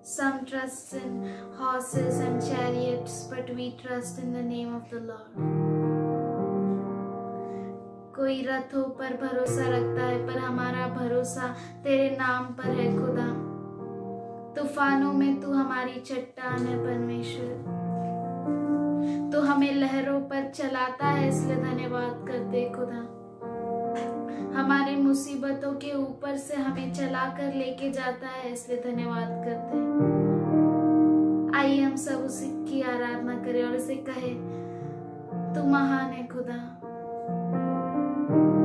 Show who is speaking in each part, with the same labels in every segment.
Speaker 1: Some trust in horses and chariots, but we trust in the name of the Lord. कोई रथों पर भरोसा रखता है, पर हमारा भरोसा तेरे नाम पर है खुदा। तूफानों में तू हमारी चट्टान है परमेश्वर। तू हमें लहरों पर चलाता है, इसलिए धन्यवाद करते खुदा। हमारे मुसीबतों के ऊपर से हमें चलाकर लेके जाता है, इसलिए धन्यवाद करते हैं। आइए हम सब उसकी आराधना करें और उसे कहे, तू महान है खुदा,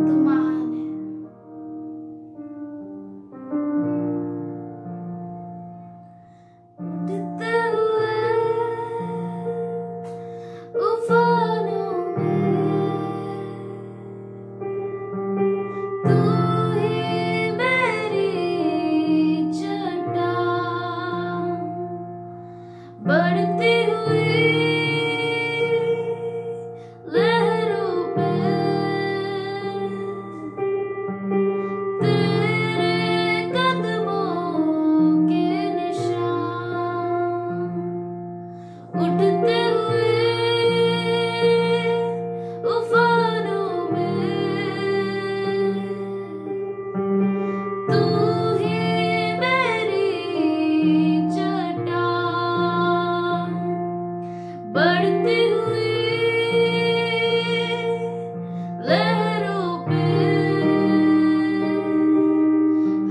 Speaker 1: तू महान है। उठते हुए उफानों में तू ही मेरी चट्टान, बढ़ती हुई लहरों पे तेरे कदमों के निशान, उठते हुए उफानों में तू ही मेरी चट्टान, बढ़ती हुई लहरों पे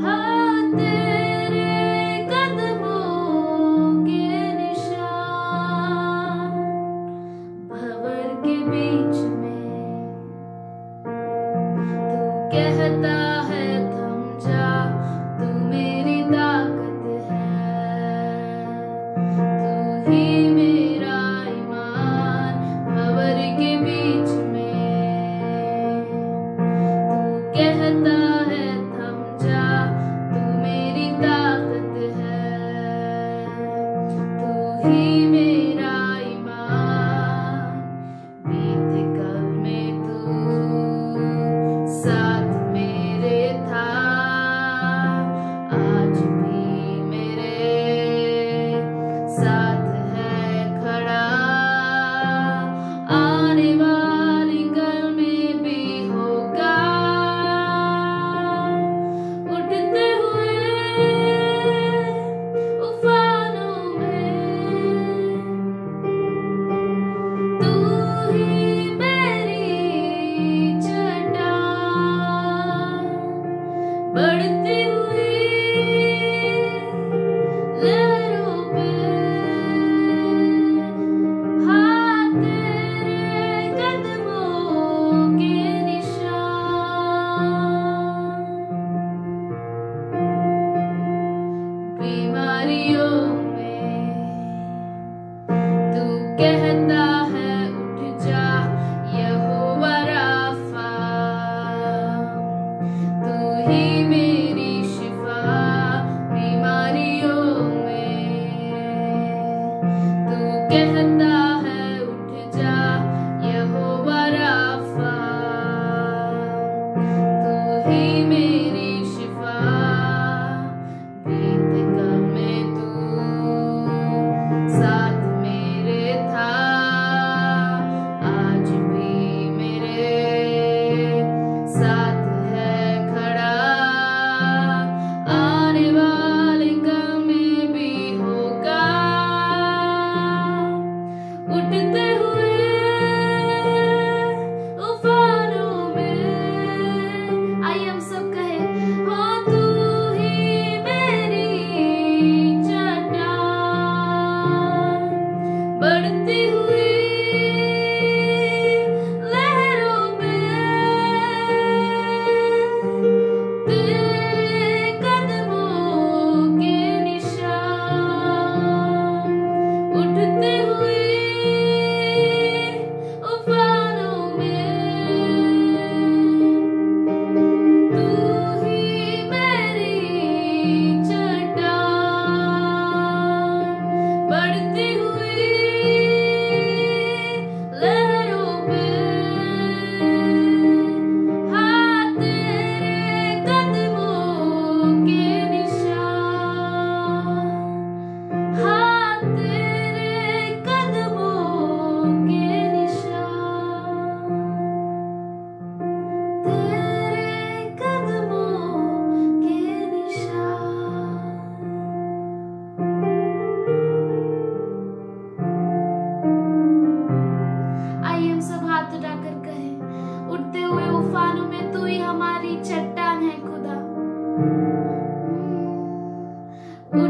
Speaker 1: हाँ तेरे कदमों के निशान। भंवर के बीच में तू कहता है थम जा, तू मेरी ताकत है, तू ही मेरा ईमान। भंवर के बीच में तू कहता है थम जा, तू मेरी ताकत है, तू ही मेरा ईमान। बीत कल में तू साथ मेरे था, आज भी मेरे साथ है खड़ा, आने वाली कल में भी होगा। उठते हुए उफानों में तू ही मेरी चट्टान, बढ़ती हुई लहरों पे हाँ तेरे कदमों के निशान। बीमारियों में तू कहता है उठ जा, यहोवा राफा, तू ही मेरी शिफा। बीमारियों में तू कहता है उठ जा, यहोवा राफा, तू ही मेरी शिफा। बीत कल में तू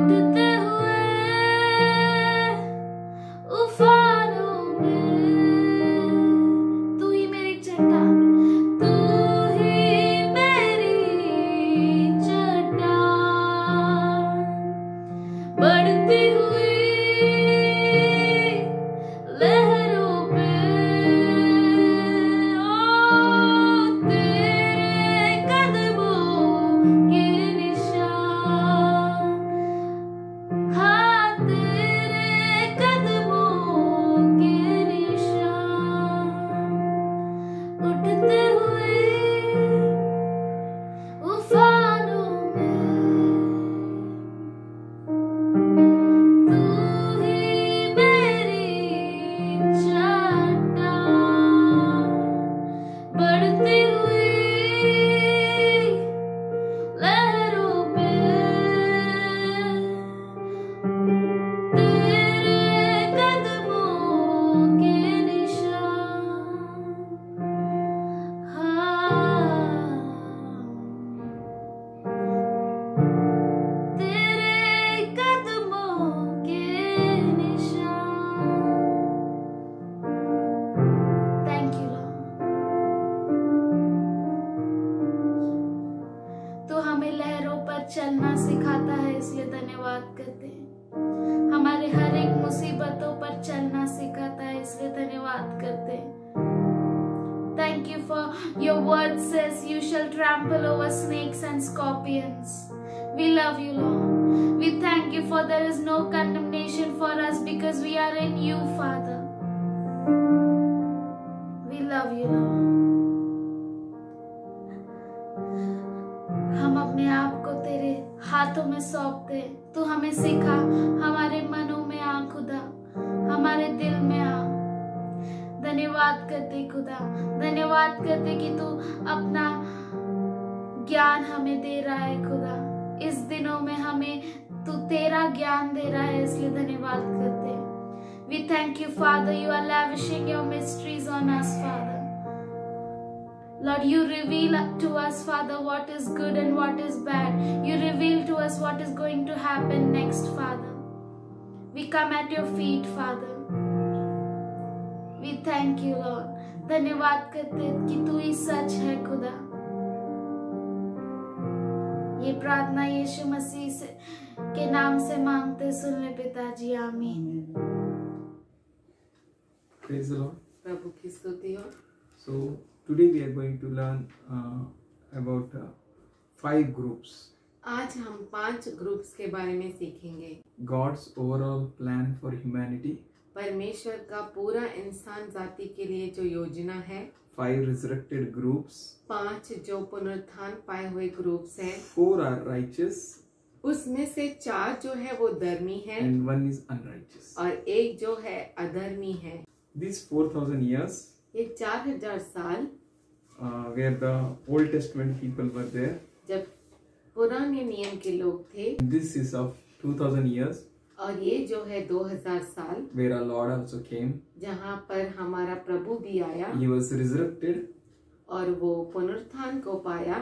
Speaker 1: उठते हुए उफानों में तू ही मेरी चट्टान, तू ही मेरी चट्टान, बढ़ती हुई लहरों पे ओ तेरे कदमों के निशान, हाँ तेरे कदमों के निशान, उठते हुए उफानों में तू ही मेरी चट्टान, बढ़ती हुई लहरों पे तेरे कदमों के निशान, हाँ तेरे कदमों के निशान। Thank you Lord. तो हमें लहरों पर चलना सिखाता है, इसलिए धन्यवाद करते हैं। हमारे हर एक मुसीबतों पर चलना सिखाता है, इसलिए धन्यवाद करते हैं। Thank you for your word says you shall trample over snakes and scorpions. We love you, Lord. We thank you for there is no condemnation for us because we are in you, Father. We love you, Lord. हम अपने आप को तेरे हाथों में सौंपते हैं। तू हमें सिखा, हमारे मनों में आ खुदा, हमारे दिल में आ। धन्यवाद करते खुदा, धन्यवाद करते कि तू अपना ज्ञान हमें दे रहा है खुदा। इस दिनों में हमें तू तेरा ज्ञान दे रहा है, इसलिए धन्यवाद करते। We thank you, Father. You are lavishing your mysteries on us, Father. Lord, you reveal to us, Father, what is good and what is bad. You reveal to us what is going to happen next, Father. We come at your feet, Father. We thank you, Lord. धन्यवाद करते कि तू ही सच है खुदा। ये प्रार्थना यीशु मसीह से के नाम से मांगते सुन ले पिताजी, आमीन।
Speaker 2: Praise the Lord.
Speaker 3: प्रभु की स्तुति हो।
Speaker 2: So today we are going to learn about 5 groups.
Speaker 3: आज हम 5 ग्रुप्स के बारे में सीखेंगे।
Speaker 2: God's overall plan for humanity.
Speaker 3: परमेश्वर का पूरा इंसान जाति के लिए जो योजना है।
Speaker 2: 5 resurrected groups.
Speaker 3: 5 जो पुनरुत्थान पाए हुए ग्रुप्स हैं।
Speaker 2: 4 are righteous.
Speaker 3: उसमें से 4 जो है वो धर्मी है
Speaker 2: and 1 is unrighteous.
Speaker 3: और 1 जो है अधर्मी है।
Speaker 2: These 4,000 years
Speaker 3: ये 4000 साल
Speaker 2: where the Old Testament people were there.
Speaker 3: जब पुराने नियम के लोग थे।
Speaker 2: This is of 2,000 years.
Speaker 3: और ये जो है 2000 साल
Speaker 2: where our Lord also came.
Speaker 3: जहाँ पर हमारा प्रभु भी आया।
Speaker 2: He was resurrected.
Speaker 3: और वो पुनरुत्थान को पाया।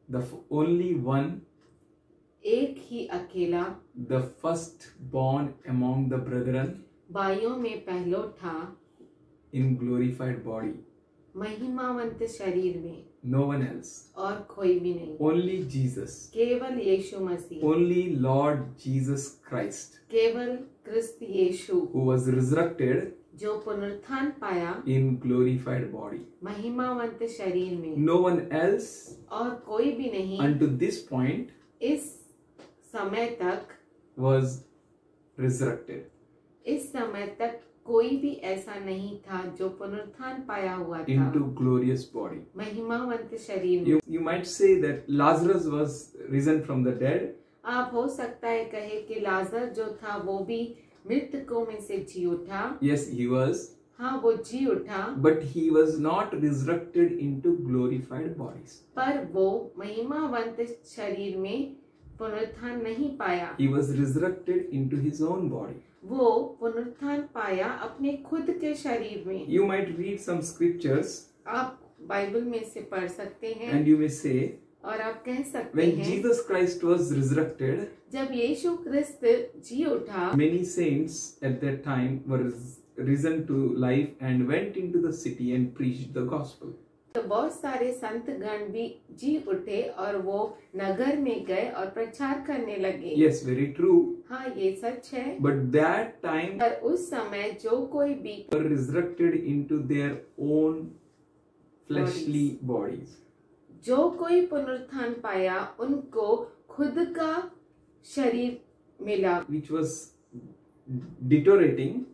Speaker 2: The only one.
Speaker 3: एक ही अकेला।
Speaker 2: The first born among the brethren.
Speaker 3: भाइयों में पहलोठा।
Speaker 2: In glorified body.
Speaker 3: महिमावंत शरीर में।
Speaker 2: No one else.
Speaker 3: और कोई भी नहीं।
Speaker 2: Only Jesus.
Speaker 3: केवल यीशु मसीह।
Speaker 2: Only Lord Jesus Christ.
Speaker 3: केवल क्रिस्त यीशु।
Speaker 2: Who was resurrected.
Speaker 3: जो पुनरुत्थान पाया।
Speaker 2: In glorified body.
Speaker 3: महिमावंत शरीर में।
Speaker 2: No one else.
Speaker 3: और कोई भी नहीं।
Speaker 2: Unto this point.
Speaker 3: इस समय तक
Speaker 2: Was resurrected.
Speaker 3: इस समय तक कोई भी ऐसा नहीं था जो पुनरुत्थान पाया हुआ था।
Speaker 2: Into glorious body.
Speaker 3: महिमावंत शरीर में।
Speaker 2: You might say that Lazarus was risen from the dead.
Speaker 3: आप हो सकता है कहे कि लाजर जो था वो भी मृतकों में से जी उठा।
Speaker 2: Yes, he was.
Speaker 3: हाँ वो जी उठा।
Speaker 2: But he was not resurrected into glorified bodies.
Speaker 3: पर वो महिमावंत शरीर में पुनरुत्थान नहीं पाया।
Speaker 2: He was resurrected into his own body.
Speaker 3: वो पुनरुत्थान पाया अपने खुद के शरीर में।
Speaker 2: You might read some scriptures.
Speaker 3: आप बाइबल में से पढ़ सकते हैं।
Speaker 2: And you may say.
Speaker 3: और आप कह सकते
Speaker 2: when
Speaker 3: हैं
Speaker 2: Jesus Christ was resurrected,
Speaker 3: जब यीशु क्रिस्त जी उठा,
Speaker 2: many saints at that time were risen to life and went into the city and preached the gospel.
Speaker 3: तो बहुत सारे संत गण भी जी उठे और वो नगर में गए और प्रचार करने लगे।
Speaker 2: Yes, very true.
Speaker 3: हाँ, ये सच है।
Speaker 2: But that time
Speaker 3: पर उस समय जो कोई भी
Speaker 2: were resurrected into their own fleshly bodies.
Speaker 3: जो कोई पुनरुत्थान पाया, उनको खुद का शरीर मिला,
Speaker 2: Which was deteriorating.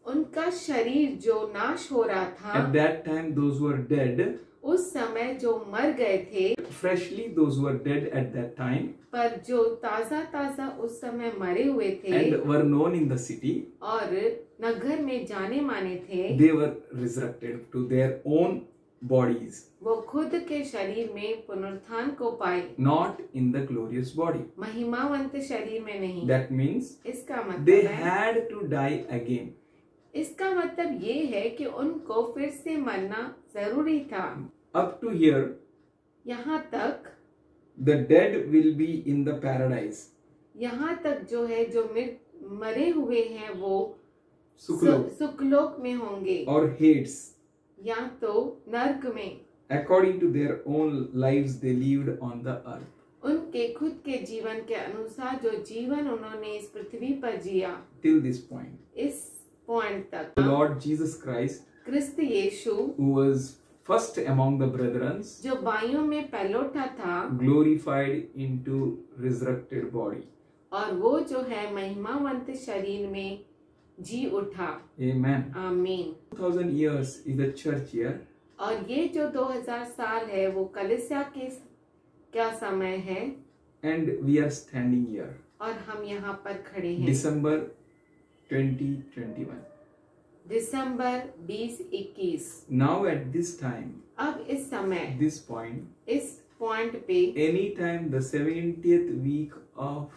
Speaker 3: उनका शरीर जो नाश हो रहा था।
Speaker 2: At that time, those who were dead,
Speaker 3: उस समय जो मर गए थे,
Speaker 2: freshly those who were dead at that time,
Speaker 3: पर जो ताजा ताजा उस समय मरे हुए थे
Speaker 2: and were known in the city,
Speaker 3: और नगर में जाने माने थे,
Speaker 2: they were resurrected to their own bodies,
Speaker 3: वो खुद के शरीर में पुनरुत्थान को पाए,
Speaker 2: not in the glorious body.
Speaker 3: महिमावंत शरीर में नहीं।
Speaker 2: That means
Speaker 3: इसका
Speaker 2: they
Speaker 3: मतलब है,
Speaker 2: had to die again.
Speaker 3: इसका मतलब ये है कि उनको फिर से मरना जरूरी था।
Speaker 2: Up to here,
Speaker 3: यहाँ तक
Speaker 2: the dead will be in the paradise,
Speaker 3: यहाँ तक जो है, जो मरे हुए हैं वो
Speaker 2: Suklok,
Speaker 3: सुखलोक में होंगे
Speaker 2: or Hades.
Speaker 3: या तो नर्क में,
Speaker 2: According to their own lives they lived on the earth.
Speaker 3: उनके खुद के जीवन के अनुसार जो जीवन उन्होंने इस पृथ्वी पर जिया,
Speaker 2: Till this point,
Speaker 3: इस पॉइंट तक
Speaker 2: the Lord Jesus Christ,
Speaker 3: क्रिस्त यीशु
Speaker 2: who was first among the brethren,
Speaker 3: जो बाइयों में पहलोठा था,
Speaker 2: glorified into resurrected body.
Speaker 3: और वो जो है महिमावंत शरीर में जी उठा।
Speaker 2: Amen.
Speaker 3: आमीन।
Speaker 2: 2000 years is the church year,
Speaker 3: और ये जो 2000 साल है वो कलीसिया के क्या समय है,
Speaker 2: and we are standing here,
Speaker 3: और हम यहाँ पर खड़े हैं।
Speaker 2: December 2021.
Speaker 3: December 2021।
Speaker 2: Now at this time,
Speaker 3: अब इस समय,
Speaker 2: this point,
Speaker 3: इस पॉइंट पे,
Speaker 2: anytime the 70th week of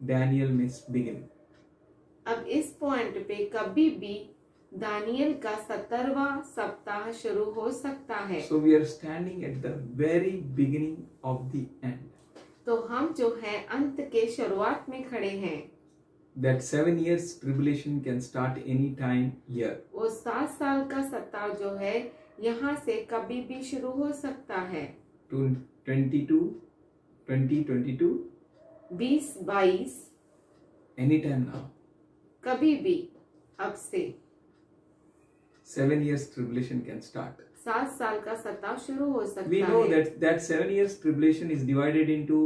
Speaker 2: Daniel may begin.
Speaker 3: अब इस पॉइंट पे कभी भी दानियल का 17वां सप्ताह शुरू हो सकता है।
Speaker 2: So we are standing at the very beginning of the end.
Speaker 3: तो हम जो है अंत के शुरुआत में खड़े हैं।
Speaker 2: That 7 years tribulation can start any time here.
Speaker 3: वो 7 साल का सप्ताह जो है यहाँ से कभी भी शुरू हो सकता है।
Speaker 2: 2022,
Speaker 3: 2022
Speaker 2: anytime now.
Speaker 3: कभी भी अब से
Speaker 2: 7 years tribulation can start.
Speaker 3: 7 साल का सप्ताह शुरू हो सकता
Speaker 2: We know
Speaker 3: है।
Speaker 2: that 7 years tribulation is divided into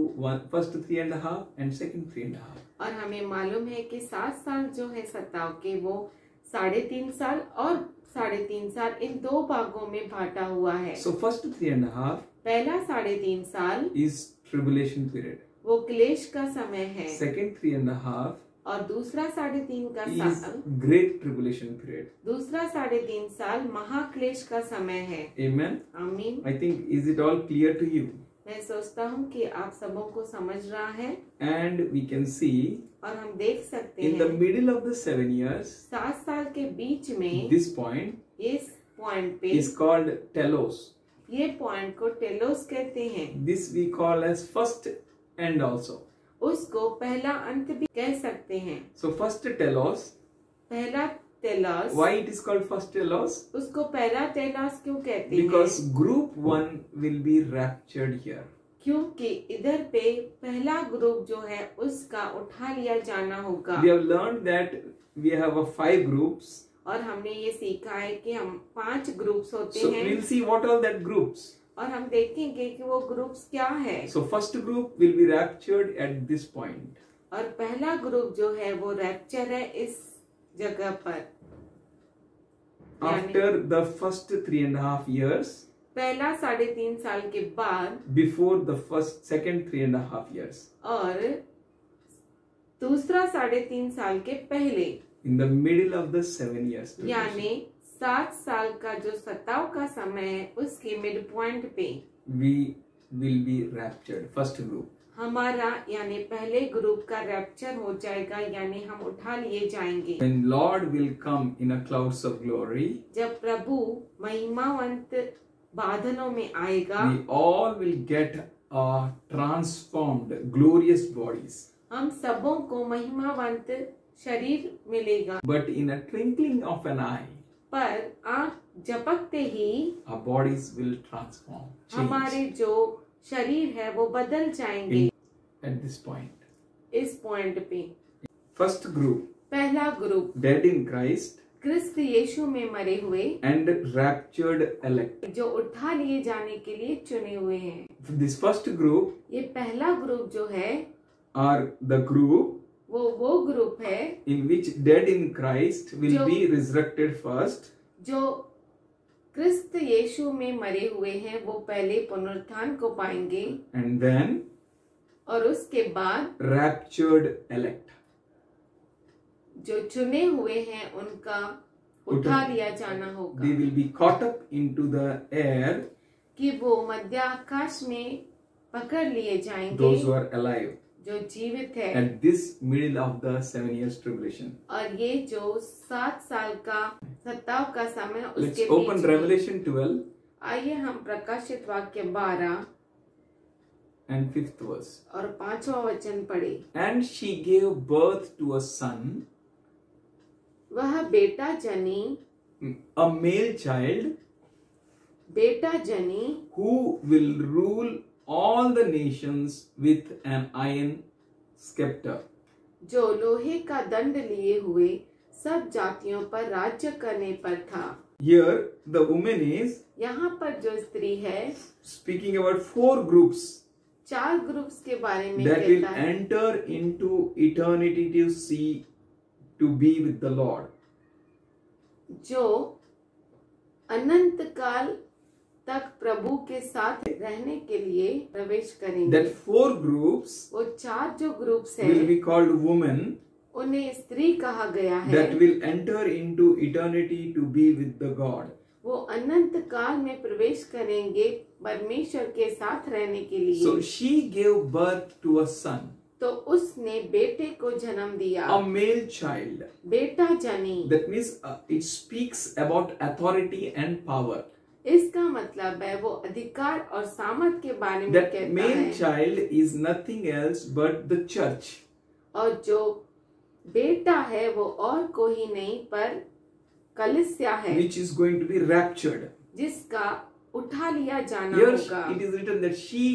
Speaker 2: first 3.5 and second 3.5.
Speaker 3: और हमें मालूम है कि 7 साल जो है सप्ताह के वो 3.5 साल और 3.5 साल इन 2 भागों में बांटा हुआ है।
Speaker 2: So first 3.5
Speaker 3: पहला 3.5 साल
Speaker 2: is tribulation period.
Speaker 3: वो क्लेश का समय है,
Speaker 2: Second 3.5
Speaker 3: और दूसरा 3.5 का
Speaker 2: is
Speaker 3: साल,
Speaker 2: great tribulation period.
Speaker 3: दूसरा 3.5 साल महाक्लेश का समय है।
Speaker 2: Amen.
Speaker 3: आमीन।
Speaker 2: I think is it all clear to you?
Speaker 3: मैं सोचता हूँ कि आप सबों को समझ रहा है,
Speaker 2: And we can see
Speaker 3: और हम देख सकते
Speaker 2: in the
Speaker 3: हैं
Speaker 2: middle of the 7 years,
Speaker 3: 7 साल के बीच में
Speaker 2: this point
Speaker 3: इस पॉइंट पे,
Speaker 2: is called telos.
Speaker 3: ये पॉइंट को टेलोस कहते हैं।
Speaker 2: This we call as first end also.
Speaker 3: उसको पहला अंत भी कह सकते हैं।
Speaker 2: So first telos,
Speaker 3: पहला tells,
Speaker 2: why it is called first telos?
Speaker 3: उसको पहला टेलस क्यों कहते हैं?
Speaker 2: Because group 1 will be raptured here.
Speaker 3: क्योंकि इधर पे पहला ग्रुप जो है उसका उठा लिया जाना होगा।
Speaker 2: We have learned that we have 5 groups.
Speaker 3: और हमने ये सीखा है कि हम 5 ग्रुप्स होते
Speaker 2: So
Speaker 3: हैं,
Speaker 2: we'll see what are that groups.
Speaker 3: और हम देखेंगे कि वो ग्रुप्स क्या है।
Speaker 2: So first group will be raptured at this point.
Speaker 3: और पहला ग्रुप जो है वो रैप्चर है इस जगह पर।
Speaker 2: After the first 3.5 years,
Speaker 3: पहला 3.5 साल के बाद,
Speaker 2: before the second 3.5 years,
Speaker 3: और दूसरा 3.5 साल के पहले,
Speaker 2: in the middle of the 7 years.
Speaker 3: यानी 7 साल का जो सताव का समय है उसके मिड पॉइंट पे
Speaker 2: We will be raptured. First group.
Speaker 3: हमारा यानी पहले ग्रुप का रैप्चर हो जाएगा, यानी हम उठा लिए जाएंगे।
Speaker 2: When Lord will come in a clouds of glory,
Speaker 3: जब प्रभु महिमावंत बादलों में आएगा,
Speaker 2: we all will get transformed, glorious bodies.
Speaker 3: हम सबों को महिमावंत शरीर मिलेगा,
Speaker 2: But in a twinkling of an eye,
Speaker 3: पर आँख झपकते ही
Speaker 2: our bodies will transform,
Speaker 3: हमारे
Speaker 2: change.
Speaker 3: जो शरीर है वो बदल जाएंगे।
Speaker 2: At this point,
Speaker 3: इस पॉइंट पे
Speaker 2: first group,
Speaker 3: पहला ग्रुप
Speaker 2: dead in Christ
Speaker 3: क्रिस्त यीशु में मरे हुए,
Speaker 2: and raptured elect.
Speaker 3: जो उठा लिए जाने के लिए चुने हुए हैं।
Speaker 2: This first group
Speaker 3: ये पहला ग्रुप जो है
Speaker 2: are the group
Speaker 3: वो ग्रुप है
Speaker 2: in which dead in Christ will
Speaker 3: जो-
Speaker 2: be resurrected first,
Speaker 3: जो क्रिस्त यीशु में मरे हुए हैं, वो पहले पुनरुत्थान को पाएंगे
Speaker 2: and then
Speaker 3: और उसके बाद
Speaker 2: raptured elect.
Speaker 3: जो चुने हुए हैं उनका उठा लिया जाना
Speaker 2: They
Speaker 3: होगा,
Speaker 2: will be caught up into the air,
Speaker 3: कि वो मध्य आकाश में पकड़ लिए जाएंगे,
Speaker 2: those who are alive
Speaker 3: जो जीवित है।
Speaker 2: at this middle of the 7 years tribulation.
Speaker 3: और ये जो 7 साल का सत्ताव का समय
Speaker 2: Let's
Speaker 3: उसके
Speaker 2: open
Speaker 3: बीच में।
Speaker 2: Revelation 12
Speaker 3: आइए हम प्रकाशित वाक्य 12
Speaker 2: and 5th verse.
Speaker 3: और 5वां वचन पढ़े।
Speaker 2: And she gave birth to a son,
Speaker 3: वह बेटा जनी,
Speaker 2: a male child,
Speaker 3: बेटा जनी,
Speaker 2: who will rule all the nations with an iron scepter.
Speaker 3: जो लोहे का दंड लिए हुए सब जातियों पर राज्य करने पर था।
Speaker 2: Here the woman is
Speaker 3: यहाँ पर जो स्त्री है
Speaker 2: speaking about 4 groups
Speaker 3: 4 ग्रुप्स के बारे में
Speaker 2: that will
Speaker 3: कहता है,
Speaker 2: enter into eternity to see, to be with the Lord.
Speaker 3: जो अनंत काल तक प्रभु के साथ रहने के लिए प्रवेश करेंगे।
Speaker 2: That 4 groups
Speaker 3: वो 4 जो ग्रुप्स
Speaker 2: will
Speaker 3: हैं
Speaker 2: be called women
Speaker 3: उन्हें स्त्री कहा गया है।
Speaker 2: that will enter into eternity to be with the God.
Speaker 3: वो अनंत काल में प्रवेश करेंगे परमेश्वर के साथ रहने के लिए।
Speaker 2: So she gave birth to a son,
Speaker 3: तो उसने बेटे को जन्म दिया,
Speaker 2: a male child.
Speaker 3: बेटा जनी।
Speaker 2: That means it speaks about authority and power.
Speaker 3: इसका मतलब है वो अधिकार और सामर्थ के बारे में
Speaker 2: That
Speaker 3: कहता
Speaker 2: male
Speaker 3: है।
Speaker 2: child is nothing else but the church.
Speaker 3: और जो बेटा है वो और कोई नहीं पर कलीसिया है,
Speaker 2: Which is going to be raptured.
Speaker 3: जिसका उठा लिया जाना
Speaker 2: Here
Speaker 3: होगा।
Speaker 2: it is written that she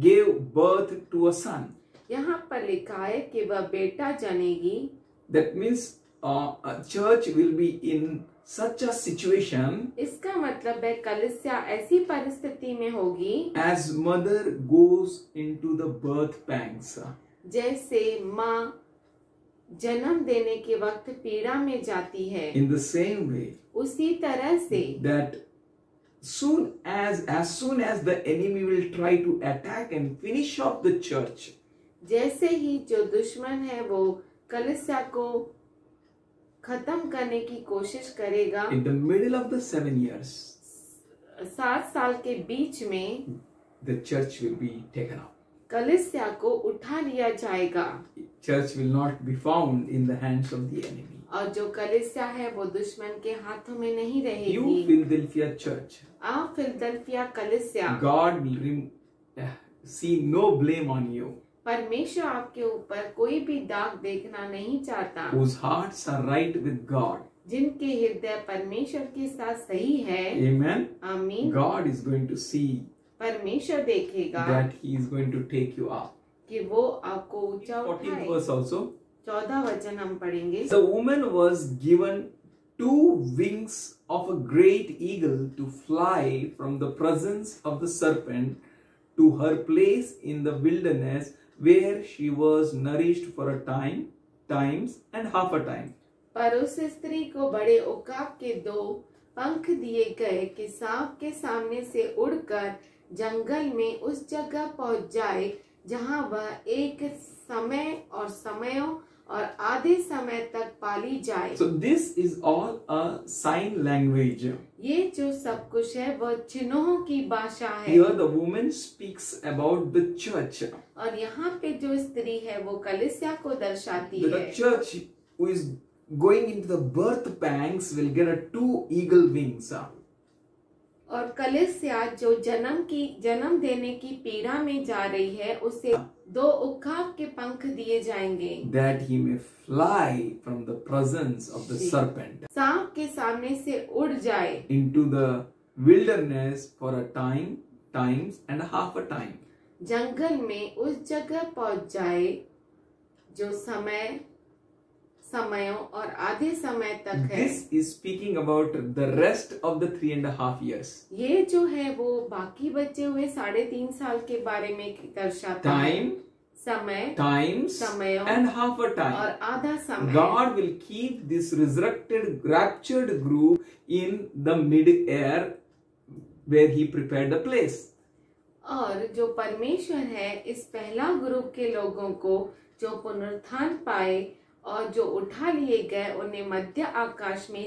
Speaker 2: gave birth to a son.
Speaker 3: यहाँ पर लिखा है कि वह बेटा जनेगी।
Speaker 2: That means a church will be in such a situation
Speaker 3: इसका मतलब है कलीसिया ऐसी परिस्थिति में होगी
Speaker 2: as mother goes into the birth pangs.
Speaker 3: जैसे माँ जन्म देने के वक्त पीड़ा में जाती है,
Speaker 2: In the same way
Speaker 3: उसी तरह से
Speaker 2: that as soon as the enemy will try to attack and finish off the church,
Speaker 3: जैसे ही जो दुश्मन है वो कलीसिया को खत्म करने की कोशिश करेगा,
Speaker 2: in the middle of the 7 years,
Speaker 3: 7 साल के बीच में
Speaker 2: the church will be taken up.
Speaker 3: कलीसिया को उठा लिया जाएगा
Speaker 2: Church will not be found in the hands of the enemy.
Speaker 3: और जो कलीसिया है वो दुश्मन के हाथों में नहीं
Speaker 2: You,
Speaker 3: रहेगी।
Speaker 2: Philadelphia church,
Speaker 3: आप फिलदेल्फिया कलीसिया,
Speaker 2: God will see no blame on you,
Speaker 3: परमेश्वर आपके ऊपर कोई भी दाग देखना नहीं चाहता।
Speaker 2: whose hearts are right with God.
Speaker 3: जिनके हृदय परमेश्वर के साथ सही है,
Speaker 2: Amen.
Speaker 3: आमीन।
Speaker 2: God is going to see
Speaker 3: परमेश्वर देखेगा
Speaker 2: that He is going to take you up.
Speaker 3: कि वो आपको ऊंचा
Speaker 2: 14th
Speaker 3: उठाए।
Speaker 2: verse also.
Speaker 3: 14 वचन हम पढ़ेंगे।
Speaker 2: The woman was given 2 wings of a great eagle to fly from the presence of the serpent to her place in the wilderness, where she was nourished for a times and half a time.
Speaker 3: पर उस स्त्री को बड़े उकाब के 2 पंख दिए गए कि सांप के सामने से उड़कर जंगल में उस जगह पहुंच जाए जहां वह एक समय और समयों और आधे समय तक पाली जाए।
Speaker 2: So this is all a sign language.
Speaker 3: ये जो सब कुछ है वह चिन्हों की भाषा है।
Speaker 2: Here the woman speaks about the church.
Speaker 3: और यहाँ पे जो स्त्री है वो कलीसिया को दर्शाती
Speaker 2: The
Speaker 3: है।
Speaker 2: church who is going into the birth pangs will get a 2 eagle wings.
Speaker 3: और कलीसिया जो जन्म देने की पीड़ा में जा रही है, उसे 2 उकाब के पंख दिए जाएंगे,
Speaker 2: that he may fly from the presence of the serpent
Speaker 3: सांप के सामने से उड़ जाए
Speaker 2: into the wilderness for a time, times and half a time.
Speaker 3: जंगल में उस जगह पहुंच जाए जो समयों और आधे समय तक है।
Speaker 2: This is speaking about the rest of the 3.5 years.
Speaker 3: ये जो है वो बाकी बचे हुए 3.5 साल के बारे में दर्शाता है।
Speaker 2: Time,
Speaker 3: समय,
Speaker 2: times
Speaker 3: समयों
Speaker 2: and half a
Speaker 3: और
Speaker 2: time.
Speaker 3: आधा समय।
Speaker 2: God will keep this resurrected, raptured group in the mid-air where he prepared the place.
Speaker 3: और जो परमेश्वर है इस पहला ग्रुप के लोगों को जो पुनरुत्थान पाए और जो उठा लिए गए, उन्हें मध्य आकाश में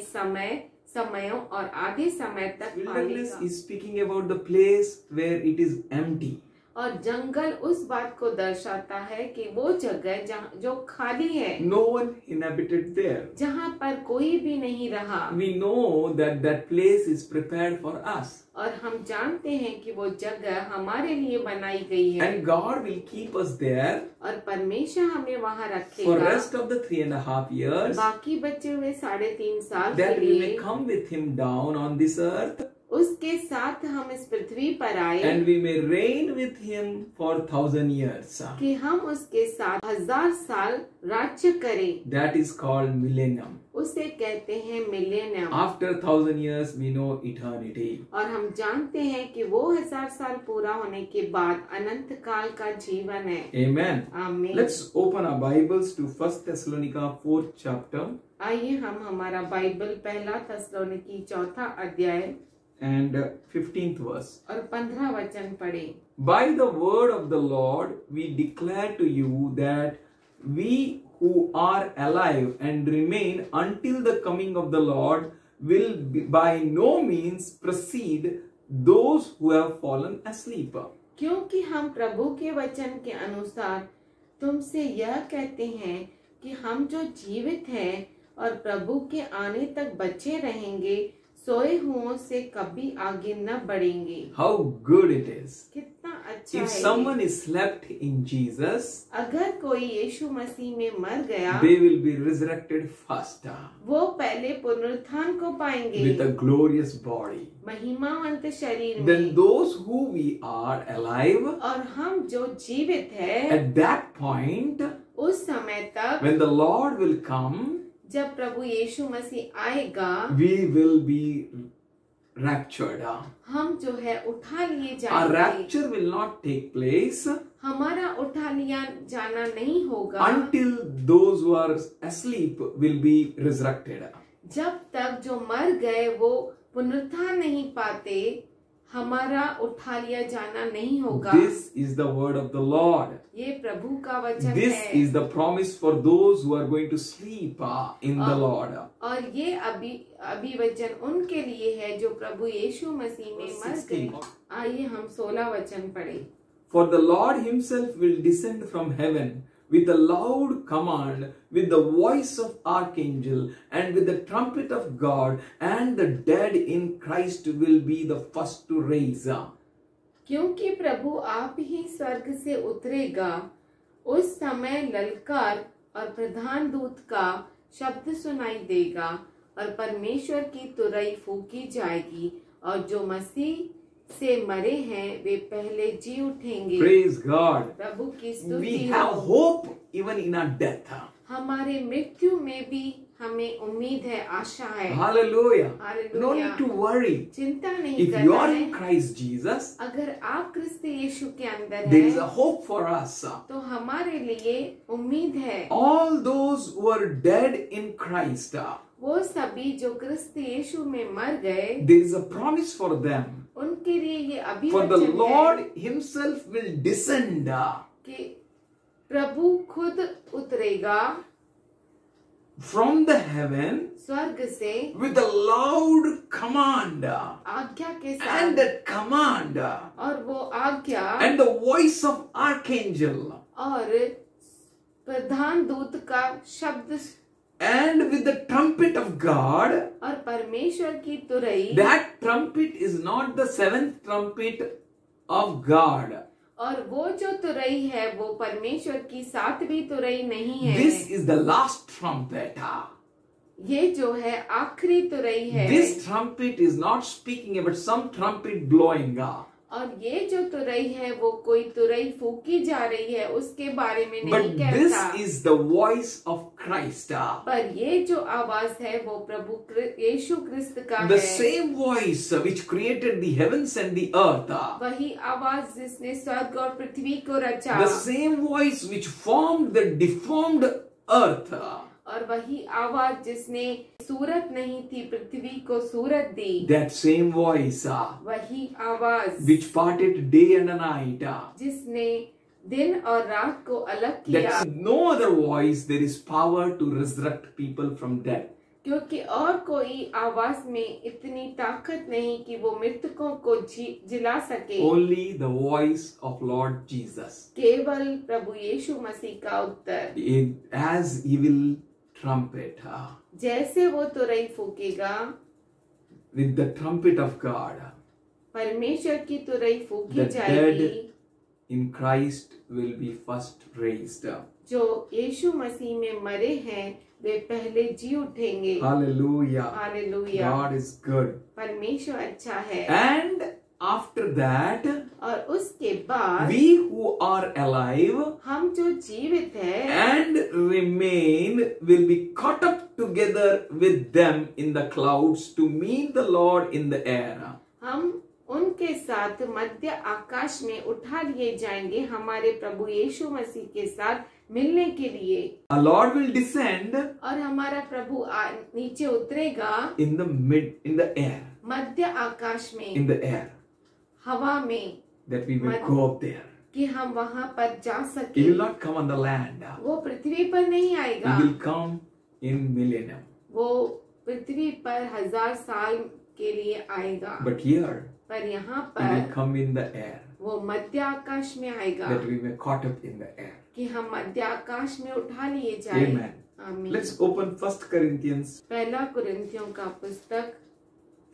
Speaker 3: समयों और आधे समय तक
Speaker 2: Wilderness
Speaker 3: पालेगा।
Speaker 2: is speaking about the place where it is empty.
Speaker 3: और जंगल उस बात को दर्शाता है कि वो जगह जो खाली है,
Speaker 2: No one inhabited there.
Speaker 3: जहाँ पर कोई भी नहीं रहा।
Speaker 2: We know that that place is prepared for us.
Speaker 3: और हम जानते हैं कि वो जगह हमारे लिए बनाई गई है।
Speaker 2: And God will keep us there
Speaker 3: और परमेश्वर हमें वहाँ
Speaker 2: for
Speaker 3: रखेगा
Speaker 2: rest of the 3.5 years,
Speaker 3: बाकी बचे हुए 3.5 साल के
Speaker 2: that we may
Speaker 3: लिए।
Speaker 2: come with him down on this earth,
Speaker 3: उसके साथ हम इस पृथ्वी पर आए
Speaker 2: and we may reign with him for 1,000 years.
Speaker 3: कि हम उसके साथ 1000 साल राज्य करें।
Speaker 2: That is called millennium.
Speaker 3: उसे कहते हैं millennium.
Speaker 2: After 1,000 years, we know eternity.
Speaker 3: और हम जानते हैं कि वो 1000 साल पूरा होने के बाद अनंत काल का जीवन है।
Speaker 2: Amen.
Speaker 3: आमीन।
Speaker 2: Let's open our Bibles to 1 Thessalonica 4th chapter
Speaker 3: आइए हम हमारा बाइबल पहला थेसलोनिकी 4था अध्याय
Speaker 2: and 15th verse.
Speaker 3: और 15 वचन पढ़े।
Speaker 2: By the word of the Lord, we declare to you that we who are alive and remain until the coming of the Lord will by no means precede those who have fallen asleep.
Speaker 3: क्योंकि हम प्रभु के वचन के अनुसार तुमसे यह कहते हैं कि हम जो जीवित हैं और प्रभु के आने तक बचे रहेंगे, सोए हुओं से कभी आगे न बढ़ेंगे।
Speaker 2: How good it is.
Speaker 3: कितना अच्छा
Speaker 2: If
Speaker 3: है
Speaker 2: someone
Speaker 3: ये।
Speaker 2: is slept in Jesus,
Speaker 3: अगर कोई यीशु मसीह में मर गया,
Speaker 2: they will be resurrected first
Speaker 3: वो पहले पुनरुत्थान को पाएंगे
Speaker 2: with a glorious body.
Speaker 3: महिमावंत शरीर
Speaker 2: Then
Speaker 3: में।
Speaker 2: those who we are alive,
Speaker 3: और हम जो जीवित है,
Speaker 2: at that point,
Speaker 3: उस समय तक
Speaker 2: when the Lord will come,
Speaker 3: जब प्रभु यीशु मसीह आएगा,
Speaker 2: we will be raptured.
Speaker 3: हम जो है उठा लिए
Speaker 2: Our
Speaker 3: जाएंगे।
Speaker 2: rapture will not take place
Speaker 3: हमारा उठा लिया जाना नहीं होगा
Speaker 2: until those who are asleep will be resurrected.
Speaker 3: जब तक जो मर गए वो पुनरुत्थान नहीं पाते, हमारा उठा लिया जाना नहीं होगा।
Speaker 2: This is the word of the Lord.
Speaker 3: ये प्रभु का वचन
Speaker 2: This
Speaker 3: है।
Speaker 2: is the promise for those who are going to sleep in the Lord.
Speaker 3: और ये अभी वचन उनके लिए है जो प्रभु यीशु मसीह में मर गए। आइए हम 16 वचन पढ़े।
Speaker 2: For the Lord himself will descend from heaven with a loud command, with the voice of archangel, and with the trumpet of God, and the dead in Christ will be the first to rise.
Speaker 3: क्योंकि प्रभु आप ही स्वर्ग से उतरेगा, उस समय ललकार और प्रधान दूत का शब्द सुनाई देगा और परमेश्वर की तुरही फूंकी जाएगी, और जो मसीह से मरे हैं वे पहले जी उठेंगे।
Speaker 2: Praise God.
Speaker 3: प्रभु की
Speaker 2: We
Speaker 3: स्तुति
Speaker 2: have
Speaker 3: हो।
Speaker 2: hope even in our death.
Speaker 3: हमारे मृत्यु में भी हमें उम्मीद है, आशा है।
Speaker 2: Hallelujah.
Speaker 3: Hallelujah.
Speaker 2: No need to worry.
Speaker 3: चिंता नहीं
Speaker 2: If you
Speaker 3: करना
Speaker 2: are
Speaker 3: है।
Speaker 2: in Christ Jesus,
Speaker 3: अगर आप क्रिस्त यीशु के अंदर
Speaker 2: there is a
Speaker 3: हैं,
Speaker 2: hope for us.
Speaker 3: तो हमारे लिए उम्मीद है।
Speaker 2: All those who are dead in Christ,
Speaker 3: वो सभी जो क्रिस्त यीशु में मर गए,
Speaker 2: there is a promise for them.
Speaker 3: उनके लिए ये
Speaker 2: For the
Speaker 3: अभिवचन
Speaker 2: Lord
Speaker 3: है
Speaker 2: himself will descend
Speaker 3: कि प्रभु खुद उतरेगा
Speaker 2: from the heaven
Speaker 3: स्वर्ग से
Speaker 2: with a loud command,
Speaker 3: आज्ञा के
Speaker 2: and
Speaker 3: साथ,
Speaker 2: that command
Speaker 3: और वो आज्ञा
Speaker 2: and the voice of archangel
Speaker 3: और प्रधान दूत का शब्द
Speaker 2: And with the trumpet of God,
Speaker 3: और परमेश्वर की तुरही,
Speaker 2: that trumpet is not the seventh trumpet of God.
Speaker 3: और वो जो तुरही है वो परमेश्वर की सातवीं तुरही नहीं है।
Speaker 2: This is the last trumpet.
Speaker 3: ये जो है आखिरी तुरही है।
Speaker 2: This trumpet is not speaking about some trumpet blowing.
Speaker 3: और ये जो तुरही है वो कोई तुरही फूकी जा रही है उसके बारे में नहीं
Speaker 2: But
Speaker 3: कहता।
Speaker 2: this is the voice of Christ.
Speaker 3: पर ये जो आवाज है वो प्रभु यीशु क्रिस्त का
Speaker 2: The
Speaker 3: है।
Speaker 2: same voice which created the heavens and the earth.
Speaker 3: वही आवाज जिसने स्वर्ग और पृथ्वी को रचा।
Speaker 2: The same voice which formed the deformed earth.
Speaker 3: और वही आवाज जिसने सूरत नहीं थी पृथ्वी को सूरत दी।
Speaker 2: That same voice
Speaker 3: वही आवाज
Speaker 2: which parted day and night.
Speaker 3: जिसने दिन और रात को अलग किया।
Speaker 2: That no other voice there is power to resurrect people from death.
Speaker 3: क्योंकि और कोई आवाज में इतनी ताकत नहीं कि वो मृतकों को जिला सके।
Speaker 2: Only the voice of Lord Jesus.
Speaker 3: केवल प्रभु यीशु मसीह का उत्तर।
Speaker 2: As he will trumpet.
Speaker 3: जैसे वो तुरही फूकेगा,
Speaker 2: With the trumpet of God.
Speaker 3: परमेश्वर की तुरही फूकी
Speaker 2: The
Speaker 3: जाएगी।
Speaker 2: dead in Christ will be first raised.
Speaker 3: जो यीशु मसीह में मरे हैं वे पहले जी उठेंगे।
Speaker 2: Hallelujah.
Speaker 3: Hallelujah.
Speaker 2: God is good.
Speaker 3: परमेश्वर अच्छा है।
Speaker 2: And after that,
Speaker 3: और उसके बाद
Speaker 2: we who are alive
Speaker 3: हम जो जीवित हैं
Speaker 2: and remain will be caught up together with them in the clouds to meet the Lord in the air.
Speaker 3: हम उनके साथ मध्य आकाश में उठा लिए जाएंगे हमारे प्रभु यीशु मसीह के साथ मिलने के लिए।
Speaker 2: Our Lord will descend
Speaker 3: और हमारा प्रभु नीचे उतरेगा
Speaker 2: in the air,
Speaker 3: मध्य आकाश में,
Speaker 2: in the air,
Speaker 3: हवा में,
Speaker 2: that we will go up there.
Speaker 3: कि हम वहां पर जा
Speaker 2: He
Speaker 3: सके।
Speaker 2: will not come on the land.
Speaker 3: वो पृथ्वी पर नहीं आएगा।
Speaker 2: He will come in millennium.
Speaker 3: वो पृथ्वी पर 1000 साल के लिए आएगा।
Speaker 2: But here,
Speaker 3: पर यहाँ
Speaker 2: he will
Speaker 3: पर
Speaker 2: come in the air,
Speaker 3: वो मध्य आकाश में आएगा
Speaker 2: that we may caught up in the air.
Speaker 3: कि हम मध्य आकाश में उठा लिए जाए।
Speaker 2: Amen.
Speaker 3: आमीन।
Speaker 2: Let's open 1 Corinthians
Speaker 3: पहला कुरिन्थियों का पुस्तक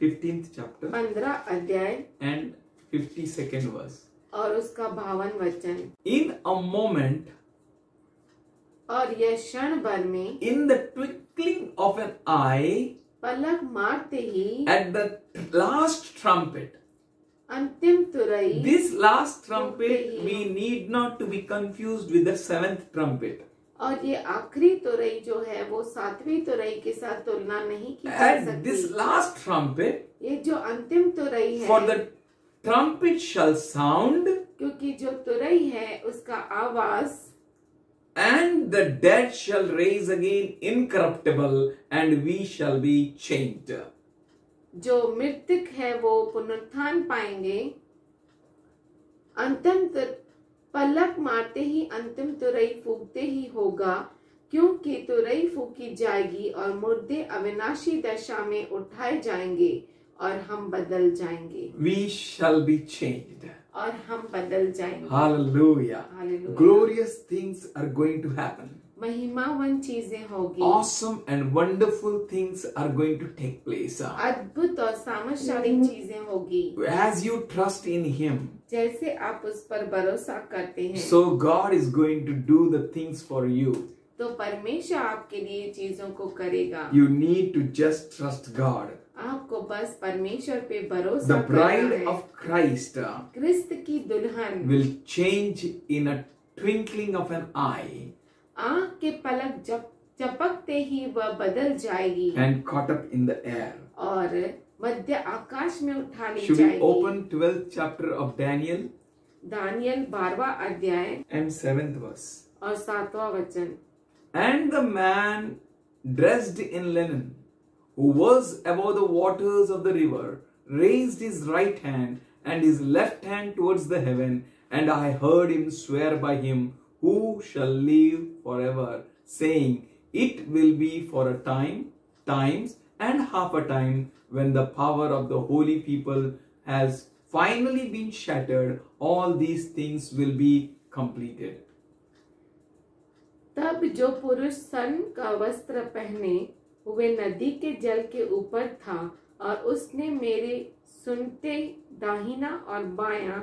Speaker 2: 15th chapter
Speaker 3: 15 अध्याय
Speaker 2: and 52nd verse.
Speaker 3: और उसका 52 वचन।
Speaker 2: In a moment,
Speaker 3: और यह क्षण भर में,
Speaker 2: in the twinkling of an eye,
Speaker 3: पलक मारते ही,
Speaker 2: at the last trumpet.
Speaker 3: अंतिम तुरही।
Speaker 2: This last trumpet, we need not to be confused with the 7th trumpet.
Speaker 3: और ये आखिरी तुरही जो है वो 7वीं तुरही के साथ तुलना नहीं की जा
Speaker 2: At
Speaker 3: सकती।
Speaker 2: this last trumpet,
Speaker 3: ये जो अंतिम तुरही है,
Speaker 2: for the trumpet shall sound,
Speaker 3: क्योंकि जो तुरही है उसका आवाज,
Speaker 2: and the dead shall rise again incorruptible, and we shall be changed.
Speaker 3: जो मृतक है वो पुनरुत्थान पाएंगे। अंतिम पलक मारते ही अंतिम तुरही फूकते ही होगा, क्योंकि तुरही फूकी जाएगी और मुर्दे अविनाशी दशा में उठाए जाएंगे और हम बदल जाएंगे।
Speaker 2: We shall be changed.
Speaker 3: और हम बदल जाएंगे।
Speaker 2: Hallelujah.
Speaker 3: Hallelujah.
Speaker 2: Glorious things are going to happen.
Speaker 3: महिमावन चीजें होगी।
Speaker 2: Awesome and wonderful things are going to take place.
Speaker 3: अद्भुत और सामर्थ्यशाली चीजें होगी।
Speaker 2: As you trust in Him,
Speaker 3: जैसे आप उस पर भरोसा करते हैं,
Speaker 2: so God is going to do the things for you.
Speaker 3: तो परमेश्वर आपके लिए चीजों को करेगा।
Speaker 2: You need to just trust God.
Speaker 3: आपको बस परमेश्वर पे भरोसा
Speaker 2: The bride
Speaker 3: करना है।
Speaker 2: of Christ
Speaker 3: क्रिस्त की दुल्हन
Speaker 2: will change in a twinkling of an eye
Speaker 3: आँख के पलक झपकते ही वह बदल जाएगी
Speaker 2: and caught up in the air.
Speaker 3: और मध्य आकाश में उठा ली
Speaker 2: Should we
Speaker 3: जाएगी।
Speaker 2: open 12th chapter of Daniel
Speaker 3: दानियल 12वां अध्याय
Speaker 2: and 7th verse?
Speaker 3: और 7वां वचन।
Speaker 2: And the man dressed in linen, who was above the waters of the river, raised his right hand and his left hand towards the heaven, and I heard him swear by him who shall live forever, saying, it will be for a time, times and half a time, when the power of the holy people has finally been shattered, all these things will be completed.
Speaker 3: तब जो पुरुष सन का वस्त्र पहने हुए नदी के जल के ऊपर था और उसने मेरे सुनते दाहिना और बायां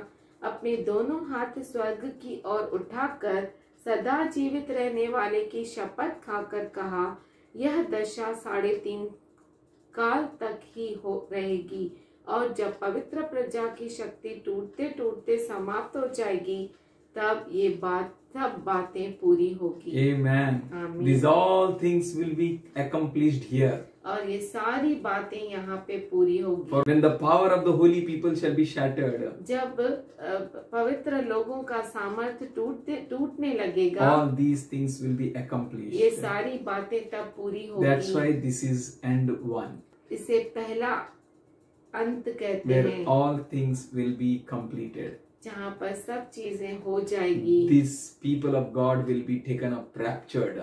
Speaker 3: अपने दोनों हाथ स्वर्ग की ओर उठाकर सदा जीवित रहने वाले की शपथ खाकर कहा, यह दशा 3.5 काल तक ही हो रहेगी, और जब पवित्र प्रजा की शक्ति टूटते टूटते समाप्त हो जाएगी तब ये सब बातें पूरी होगी।
Speaker 2: Amen.
Speaker 3: Amen.
Speaker 2: These all things will be accomplished here.
Speaker 3: और ये सारी बातें यहाँ पे पूरी होगी।
Speaker 2: For when the power of the holy people shall be shattered,
Speaker 3: जब पवित्र लोगों का सामर्थ्य टूटने लगेगा,
Speaker 2: all these things will be accomplished.
Speaker 3: ये सारी बातें तब पूरी होगी।
Speaker 2: That's why this is end 1,
Speaker 3: इसे पहला अंत कहते
Speaker 2: where
Speaker 3: हैं,
Speaker 2: all things will be completed.
Speaker 3: जहाँ पर सब चीजें हो जाएगी।
Speaker 2: These people of God will be taken up, raptured.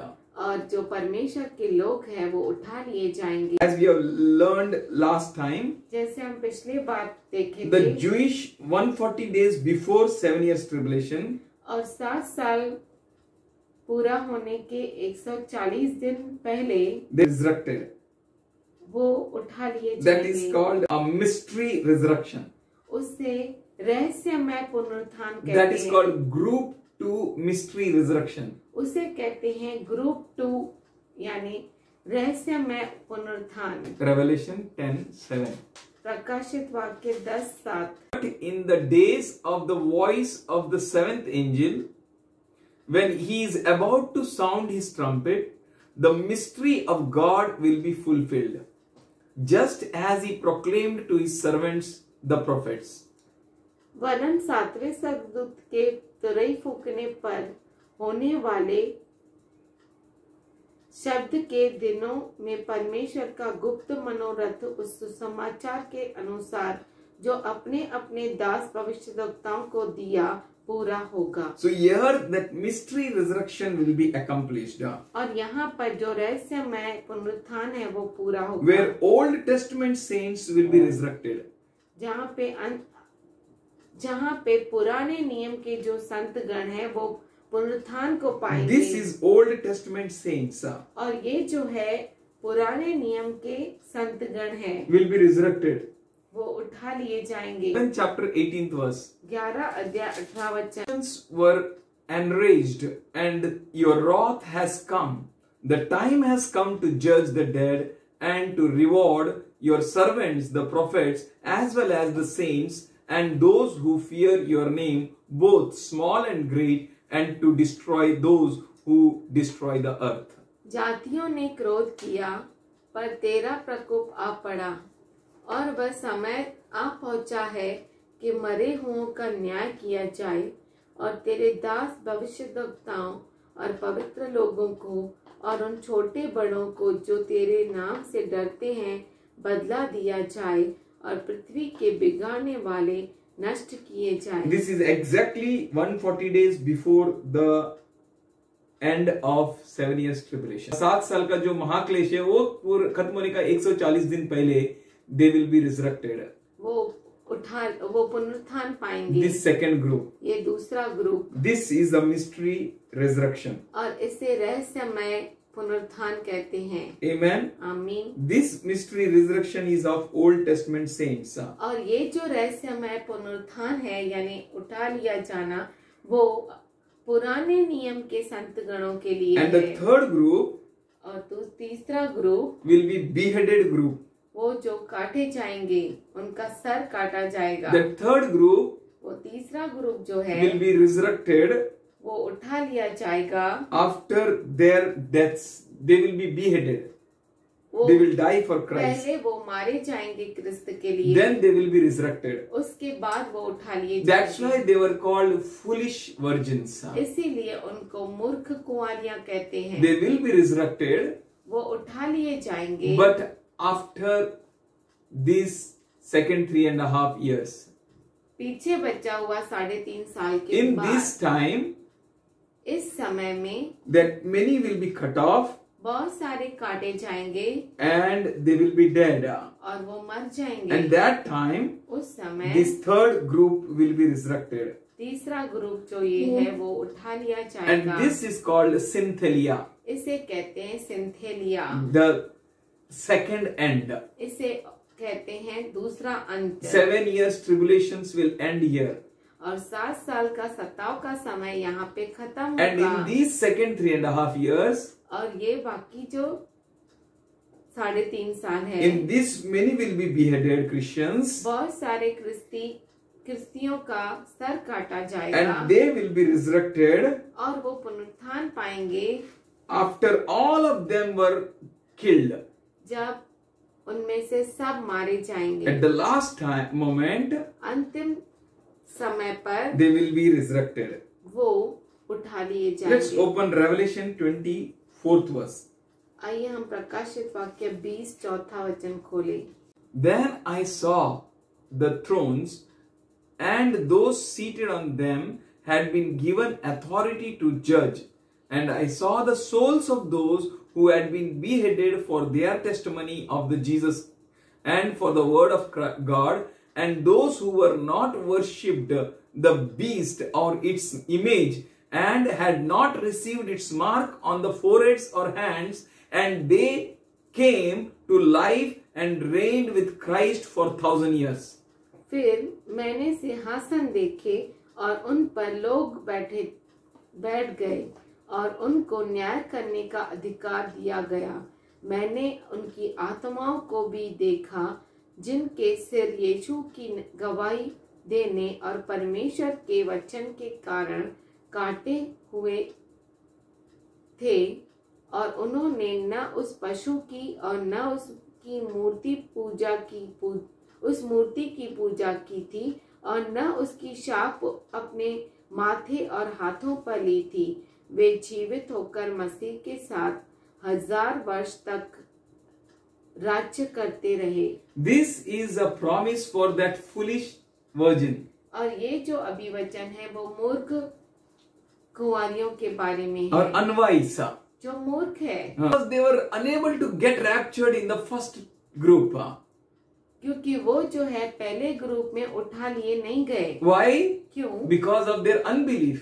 Speaker 3: और जो परमेश्वर के लोग हैं वो उठा लिए जाएंगे।
Speaker 2: As we have learned last time,
Speaker 3: जैसे हम पिछले बार देखे
Speaker 2: the
Speaker 3: थे,
Speaker 2: Jewish 140 days before 7 years tribulation,
Speaker 3: और 7 साल पूरा होने के 140 दिन पहले
Speaker 2: they resurrected.
Speaker 3: वो उठा लिए
Speaker 2: That is
Speaker 3: जाएंगे।
Speaker 2: called a mystery resurrection.
Speaker 3: उससे रहस्यमय पुनरुत्थान
Speaker 2: That
Speaker 3: कहते
Speaker 2: is
Speaker 3: हैं।
Speaker 2: called group 2 mystery resurrection.
Speaker 3: उसे कहते हैं ग्रुप 2 यानी रहस्यमय पुनरुत्थान।
Speaker 2: Revelation 10:7.
Speaker 3: प्रकाशित वाक्य 10:7।
Speaker 2: But in the days of the voice of the 7th angel, when he is about to sound his trumpet, the mystery of God will be fulfilled, just as he proclaimed to his servants the prophets.
Speaker 3: वरन 7वें स्वर्गदूत के तुरई फूकने पर होने वाले शब्द के दिनों में परमेश्वर का गुप्त मनोरथ उस सुसमाचार के अनुसार जो अपने अपने दास भविष्यद्वक्ताओं को दिया पूरा होगा।
Speaker 2: So here that mystery resurrection will be accomplished,
Speaker 3: और यहाँ पर जो रहस्यमय पुनरुत्थान है वो पूरा होगा,
Speaker 2: where Old Testament saints will be resurrected.
Speaker 3: जहाँ पे पुराने नियम के जो संत गण है वो पुनरुत्थान को पाएंगे।
Speaker 2: This is Old Testament saints
Speaker 3: और ये जो है पुराने नियम के संत गण है
Speaker 2: will be resurrected.
Speaker 3: वो उठा लिए जाएंगे।
Speaker 2: Then chapter 18th verse.
Speaker 3: 11 अध्याय 18 वचन।
Speaker 2: Were enraged, and your wrath has come. The time has come to judge the dead and to reward your servants, the prophets, as well as the saints, and those who fear your name, both small and great, and to destroy those who destroy the earth.
Speaker 3: जातियों ने क्रोध किया, पर तेरा प्रकोप आ पड़ा, और वह समय आ पहुंचा है कि मरे हुओं का न्याय किया जाए, और तेरे दास भविष्यद्वक्ताओं और पवित्र लोगों को और उन छोटे बड़ों को जो तेरे नाम से डरते हैं बदला दिया जाए, और पृथ्वी के बिगाड़ने वाले नष्ट किए जाए।
Speaker 2: This is exactly 140 days before the end of 7 years tribulation. 7 साल का जो महाक्लेश है वो खत्म होने का 140 दिन पहले they will be resurrected.
Speaker 3: वो पुनरुत्थान पाएंगे।
Speaker 2: This second group.
Speaker 3: ये दूसरा group.
Speaker 2: This is a mystery resurrection.
Speaker 3: और इसे रहस्यमय पुनरुत्थान कहते हैं।
Speaker 2: Amen.
Speaker 3: आमीन।
Speaker 2: This mystery resurrection is of Old Testament saints.
Speaker 3: और ये जो रहस्यमय पुनरुत्थान है यानी उठा लिया जाना वो पुराने नियम के संत गणों के लिए
Speaker 2: And the
Speaker 3: है।
Speaker 2: third group
Speaker 3: और तीसरा group
Speaker 2: will be beheaded group.
Speaker 3: वो जो काटे जाएंगे उनका सर काटा जाएगा।
Speaker 2: The third group
Speaker 3: वो तीसरा ग्रुप जो है
Speaker 2: will be resurrected
Speaker 3: वो उठा लिया जाएगा।
Speaker 2: after their deaths. They will be beheaded.
Speaker 3: वो
Speaker 2: They will die for Christ.
Speaker 3: पहले वो मारे जाएंगे क्रिस्त के लिए,
Speaker 2: Then they will be resurrected.
Speaker 3: उसके बाद वो उठा लिए
Speaker 2: That's
Speaker 3: जाएंगे।
Speaker 2: why they were called foolish virgins.
Speaker 3: इसीलिए उनको मूर्ख कुंवारियां कहते हैं।
Speaker 2: They will be resurrected,
Speaker 3: वो उठा लिए जाएंगे,
Speaker 2: but after these second 3.5 years.
Speaker 3: पीछे बचा हुआ 3.5 साल के
Speaker 2: In
Speaker 3: बाद
Speaker 2: this time,
Speaker 3: इस समय में
Speaker 2: that many will be cut off
Speaker 3: बहुत सारे काटे जाएंगे
Speaker 2: and they will be dead.
Speaker 3: और वो मर जाएंगे।
Speaker 2: And that time,
Speaker 3: उस समय
Speaker 2: this third group will be resurrected.
Speaker 3: तीसरा ग्रुप जो ये है वो उठा लिया
Speaker 2: And
Speaker 3: जाएगा।
Speaker 2: this is called Synthelia,
Speaker 3: इसे कहते हैं सिंथेलिया।
Speaker 2: the second end.
Speaker 3: इसे कहते हैं दूसरा अंत।
Speaker 2: 7 years tribulations will end here.
Speaker 3: और 7 साल का सताव का समय यहाँ पे खत्म
Speaker 2: And
Speaker 3: होगा।
Speaker 2: in these second 3.5 years,
Speaker 3: और ये बाकी जो 3.5 साल है,
Speaker 2: in this many will be beheaded Christians,
Speaker 3: बहुत सारे क्रिस्तियों का सर काटा जाएगा
Speaker 2: and they will be resurrected
Speaker 3: और वो पुनरुत्थान पाएंगे
Speaker 2: after all of them were killed.
Speaker 3: जब उनमें से सब मारे जाएंगे।
Speaker 2: At the last moment,
Speaker 3: अंतिम समय पर
Speaker 2: they will be resurrected.
Speaker 3: वो उठा लिए
Speaker 2: Let's
Speaker 3: जाएंगे।
Speaker 2: open Revelation 24th verse.
Speaker 3: आइए हम प्रकाशित वाक्य 20 चौथा वचन खोले।
Speaker 2: Then I saw the thrones, and those seated on them had been given authority to judge. And I saw the souls of those who had been beheaded for their testimony of the Jesus and for the word of God, and those who were not worshipped the beast or its image, and had not received its mark on the foreheads or hands, and they came to life and reigned with Christ for 1,000 years.
Speaker 3: फिर मैंने सिंहासन देखे और उन पर लोग बैठ गए और उनको न्याय करने का अधिकार दिया गया। मैंने उनकी आत्माओं को भी देखा जिनके सिर यीशु की गवाही देने और परमेश्वर के वचन के कारण काटे हुए थे, और उन्होंने न उस पशु की और न उसकी उस मूर्ति की पूजा की थी, और न उसकी शाप अपने माथे और हाथों पर ली थी। वे जीवित होकर मसीह के साथ 1000 वर्ष तक राज्य करते रहे।
Speaker 2: This is a promise for that foolish virgin.
Speaker 3: और ये जो अभिवचन है वो मूर्ख कुंवारियों के बारे में
Speaker 2: Or
Speaker 3: है,
Speaker 2: unwise.
Speaker 3: जो मूर्ख है,
Speaker 2: Because they were unable to get raptured in the first group.
Speaker 3: क्योंकि वो जो है पहले ग्रुप में उठा लिए नहीं गए।
Speaker 2: Why?
Speaker 3: क्यों?
Speaker 2: Because of their unbelief.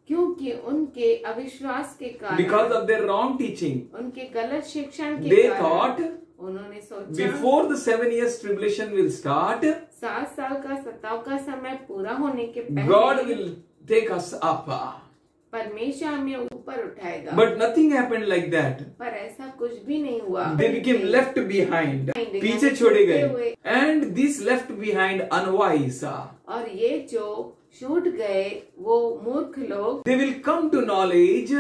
Speaker 3: क्योंकि उनके अविश्वास के कारण,
Speaker 2: Because of their wrong teaching.
Speaker 3: उनके गलत शिक्षण के
Speaker 2: They
Speaker 3: कारण
Speaker 2: thought
Speaker 3: उन्होंने सोचा
Speaker 2: before the 7 years tribulation will start,
Speaker 3: 7 साल का सताव का समय पूरा होने के
Speaker 2: God
Speaker 3: पहले
Speaker 2: will take us up.
Speaker 3: परमेश्वर हमें ऊपर उठाएगा।
Speaker 2: But nothing happened like that.
Speaker 3: पर ऐसा कुछ भी नहीं हुआ।
Speaker 2: They became left behind. पीछे छोड़े गए. And this left behind unwise.
Speaker 3: और ये जो छूट गए वो मूर्ख लोग,
Speaker 2: They will come to knowledge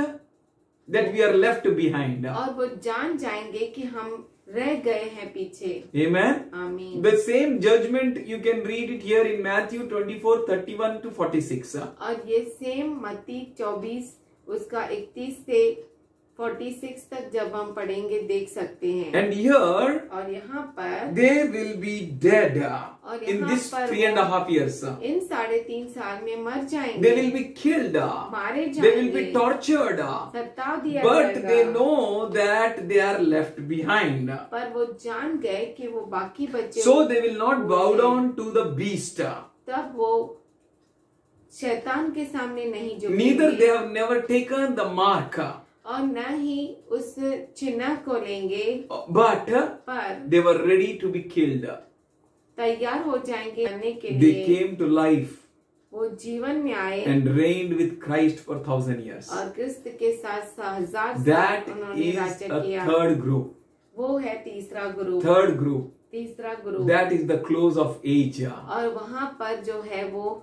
Speaker 2: that we are left behind.
Speaker 3: और वो जान जाएंगे कि हम रह गए हैं पीछे।
Speaker 2: Amen.
Speaker 3: आमीन।
Speaker 2: The same judgment you can read it here in Matthew 24:31 to 46.
Speaker 3: और ये सेम मत्ती 24 उसका 31 से 46 तक जब हम पढ़ेंगे देख सकते हैं।
Speaker 2: And here
Speaker 3: और यहाँ पर
Speaker 2: they will be dead in
Speaker 3: यहाँ
Speaker 2: this
Speaker 3: पर
Speaker 2: 3.5 years.
Speaker 3: इन 3.5 साल में मर जाएंगे,
Speaker 2: They will be killed.
Speaker 3: मारे
Speaker 2: They will
Speaker 3: जाएंगे,
Speaker 2: be tortured.
Speaker 3: सताव दिया
Speaker 2: But
Speaker 3: जाएगा।
Speaker 2: they know that they are left behind.
Speaker 3: पर वो जान गए कि वो बाकी बच्चे,
Speaker 2: So they will not bow down to the beast.
Speaker 3: तब वो शैतान के सामने नहीं
Speaker 2: Neither they
Speaker 3: झुकेंगे
Speaker 2: have never taken the mark.
Speaker 3: और न ही उस चिन्ह को लेंगे,
Speaker 2: But
Speaker 3: पर
Speaker 2: they were ready to be killed.
Speaker 3: तैयार हो जाएंगे करने के
Speaker 2: They
Speaker 3: लिए।
Speaker 2: came to life
Speaker 3: वो जीवन में आए
Speaker 2: and reigned with Christ for 1,000 years.
Speaker 3: और क्रिस्त के साथ 1000
Speaker 2: That
Speaker 3: साल उन्होंने
Speaker 2: is
Speaker 3: राज्य
Speaker 2: a
Speaker 3: किया।
Speaker 2: third group.
Speaker 3: वो है तीसरा ग्रुप।
Speaker 2: Third group.
Speaker 3: तीसरा group,
Speaker 2: That is the close of age.
Speaker 3: और वहाँ पर जो है वो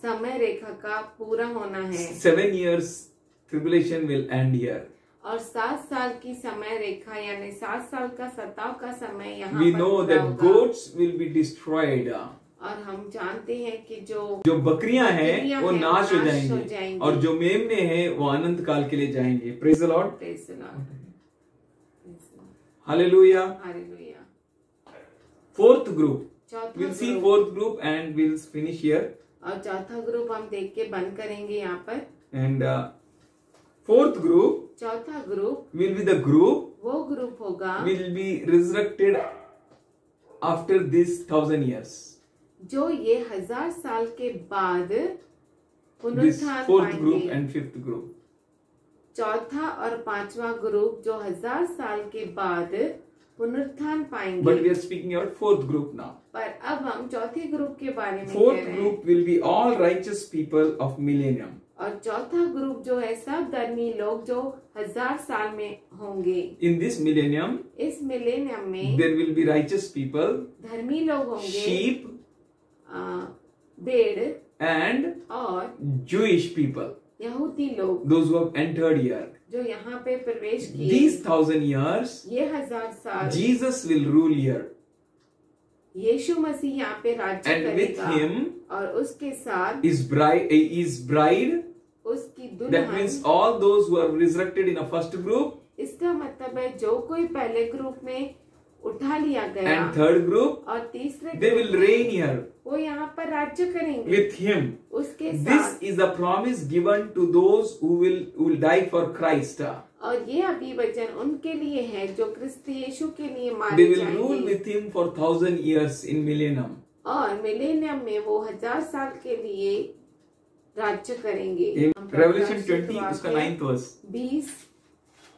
Speaker 3: समय रेखा का पूरा होना है।
Speaker 2: 7 years tribulation will end here.
Speaker 3: और 7 साल की समय रेखा यानी 7 साल का सताव का समय यहाँ
Speaker 2: We
Speaker 3: पर
Speaker 2: know
Speaker 3: पूरा
Speaker 2: that
Speaker 3: होगा।
Speaker 2: goats will be destroyed.
Speaker 3: और हम जानते हैं कि जो
Speaker 2: बकरियां हैं
Speaker 3: बकरियां
Speaker 2: वो
Speaker 3: हैं,
Speaker 2: नाश हो
Speaker 3: हो
Speaker 2: जाएंगे
Speaker 3: जाएंगी।
Speaker 2: और जो मेमने हैं वो अनंत काल के लिए जाएंगे. Praise the Lord.
Speaker 3: Praise the Lord.
Speaker 2: Hallelujah.
Speaker 3: Hallelujah.
Speaker 2: Fourth group.
Speaker 3: चौथा
Speaker 2: We'll see
Speaker 3: group,
Speaker 2: fourth group and we'll finish here.
Speaker 3: और चौथा ग्रुप हम देख के बंद करेंगे यहाँ पर।
Speaker 2: And fourth group
Speaker 3: चौथा group
Speaker 2: will be the group
Speaker 3: वो ग्रुप होगा
Speaker 2: will be resurrected after this 1,000 years.
Speaker 3: जो ये 1000 साल के बाद
Speaker 2: This
Speaker 3: पुनरुत्थान
Speaker 2: fourth group
Speaker 3: पाएंगे।
Speaker 2: and fifth group.
Speaker 3: चौथा और पांचवा ग्रुप जो 1000 साल के बाद पुनरुत्थान
Speaker 2: But
Speaker 3: पाएंगे।
Speaker 2: we are speaking about fourth group now.
Speaker 3: पर अब हम चौथे ग्रुप के बारे में कह
Speaker 2: Fourth
Speaker 3: रहे हैं।
Speaker 2: group will be all righteous people of millennium.
Speaker 3: और चौथा ग्रुप जो है सब धर्मी लोग जो 1000 साल में होंगे।
Speaker 2: In this millennium,
Speaker 3: इस मिलेनियम में
Speaker 2: there will be righteous people,
Speaker 3: धर्मी लोग होंगे,
Speaker 2: sheep,
Speaker 3: भेड़
Speaker 2: and
Speaker 3: और
Speaker 2: Jewish people,
Speaker 3: यहूदी लोग
Speaker 2: those who have entered here.
Speaker 3: जो यहाँ पे प्रवेश किए।
Speaker 2: These 1000 years,
Speaker 3: ये 1000 साल
Speaker 2: Jesus will rule here.
Speaker 3: यीशु मसीह यहाँ पे राज्य
Speaker 2: And with
Speaker 3: करेगा
Speaker 2: him
Speaker 3: और उसके साथ
Speaker 2: is bride.
Speaker 3: उसकी
Speaker 2: That
Speaker 3: दुल्हन।
Speaker 2: means all those who are resurrected in a first group
Speaker 3: इसका मतलब है जो कोई पहले ग्रुप में उठा लिया गया
Speaker 2: and third group,
Speaker 3: और तीसरे
Speaker 2: they
Speaker 3: ग्रुप
Speaker 2: will
Speaker 3: में
Speaker 2: reign here
Speaker 3: वो यहाँ पर राज्य करेंगे
Speaker 2: with him.
Speaker 3: उसके
Speaker 2: This
Speaker 3: साथ।
Speaker 2: is the promise given to those who will die for Christ.
Speaker 3: और ये अभिवचन उनके लिए है जो क्रिस्त यीशु के लिए
Speaker 2: They
Speaker 3: मारे
Speaker 2: will rule
Speaker 3: जाएंगे
Speaker 2: with him for 1000 years in millennium.
Speaker 3: और मिलेनियम में वो 1000 साल के लिए राज्य करेंगे।
Speaker 2: In
Speaker 3: हम
Speaker 2: Revelation
Speaker 3: प्रकाशित
Speaker 2: 20 उसका
Speaker 3: वाक्य
Speaker 2: 9th verse.
Speaker 3: 20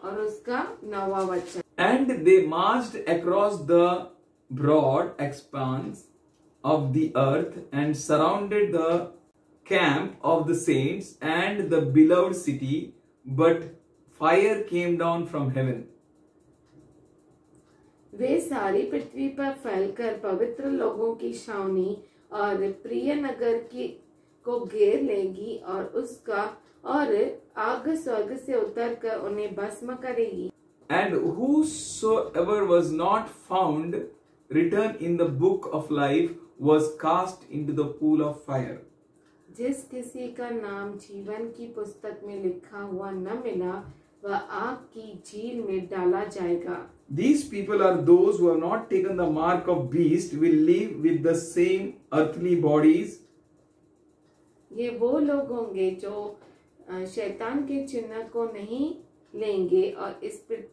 Speaker 3: और उसका 9वां वचन।
Speaker 2: And they marched across the broad expanse of the earth and surrounded the camp of the saints and the beloved city, but fire came down from heaven.
Speaker 3: वे सारी पृथ्वी पर फैलकर पवित्र लोगों की छावनी और प्रिय नगर की को घेर लेगी और उसका और आग स्वर्ग से उतरकर उन्हें भस्म करेगी।
Speaker 2: And whosoever was not found written in the book of life was cast into the pool of fire.
Speaker 3: जिस किसी का नाम जीवन की पुस्तक में लिखा हुआ न मिला वह आग की झील में डाला जाएगा।
Speaker 2: These people are those who have not taken the mark of beast, will live with the same earthly bodies.
Speaker 3: ये वो लोग होंगे जो शैतान के चिन्ह को नहीं लेंगे और इस पर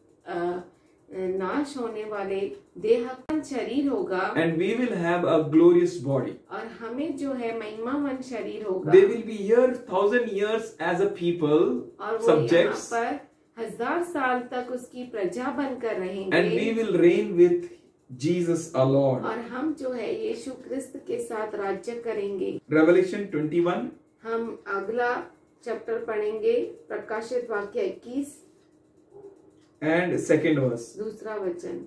Speaker 3: नाश होने वाले देहवान शरीर होगा।
Speaker 2: And we will have a glorious body.
Speaker 3: और हमें जो है महिमावान शरीर होगा।
Speaker 2: They will be here 1000 years as a people,
Speaker 3: और वो यहाँ
Speaker 2: subjects,
Speaker 3: पर 1000 साल तक उसकी प्रजा बनकर रहेंगे।
Speaker 2: and we will reign with Jesus our Lord.
Speaker 3: और हम जो है यीशु क्रिस्त के साथ राज्य करेंगे।
Speaker 2: Revelation 21
Speaker 3: हम अगला चैप्टर पढ़ेंगे प्रकाशित वाक्य 21
Speaker 2: and 2nd verse.
Speaker 3: दूसरा वचन।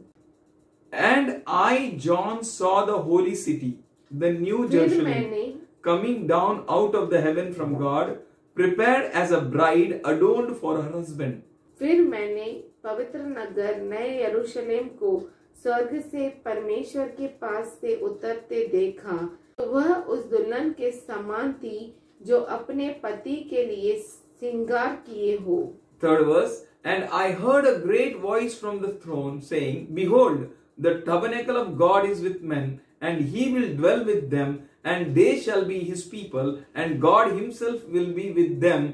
Speaker 2: And I, John, saw the holy city, the new
Speaker 3: फिर
Speaker 2: Jerusalem,
Speaker 3: मैंने
Speaker 2: coming down out of the heaven from God, prepared as a bride adorned for her husband.
Speaker 3: फिर मैंने पवित्र नगर नए यरूशलेम को स्वर्ग से परमेश्वर के पास से उतरते देखा। वह उस दुल्हन के समान थी जो अपने पति के लिए श्रृंगार किए हो।
Speaker 2: 3rd verse. And I heard a great voice from the throne saying, Behold, the tabernacle of God is with men, and he will dwell with them, and they shall be his people, and God himself will be with them,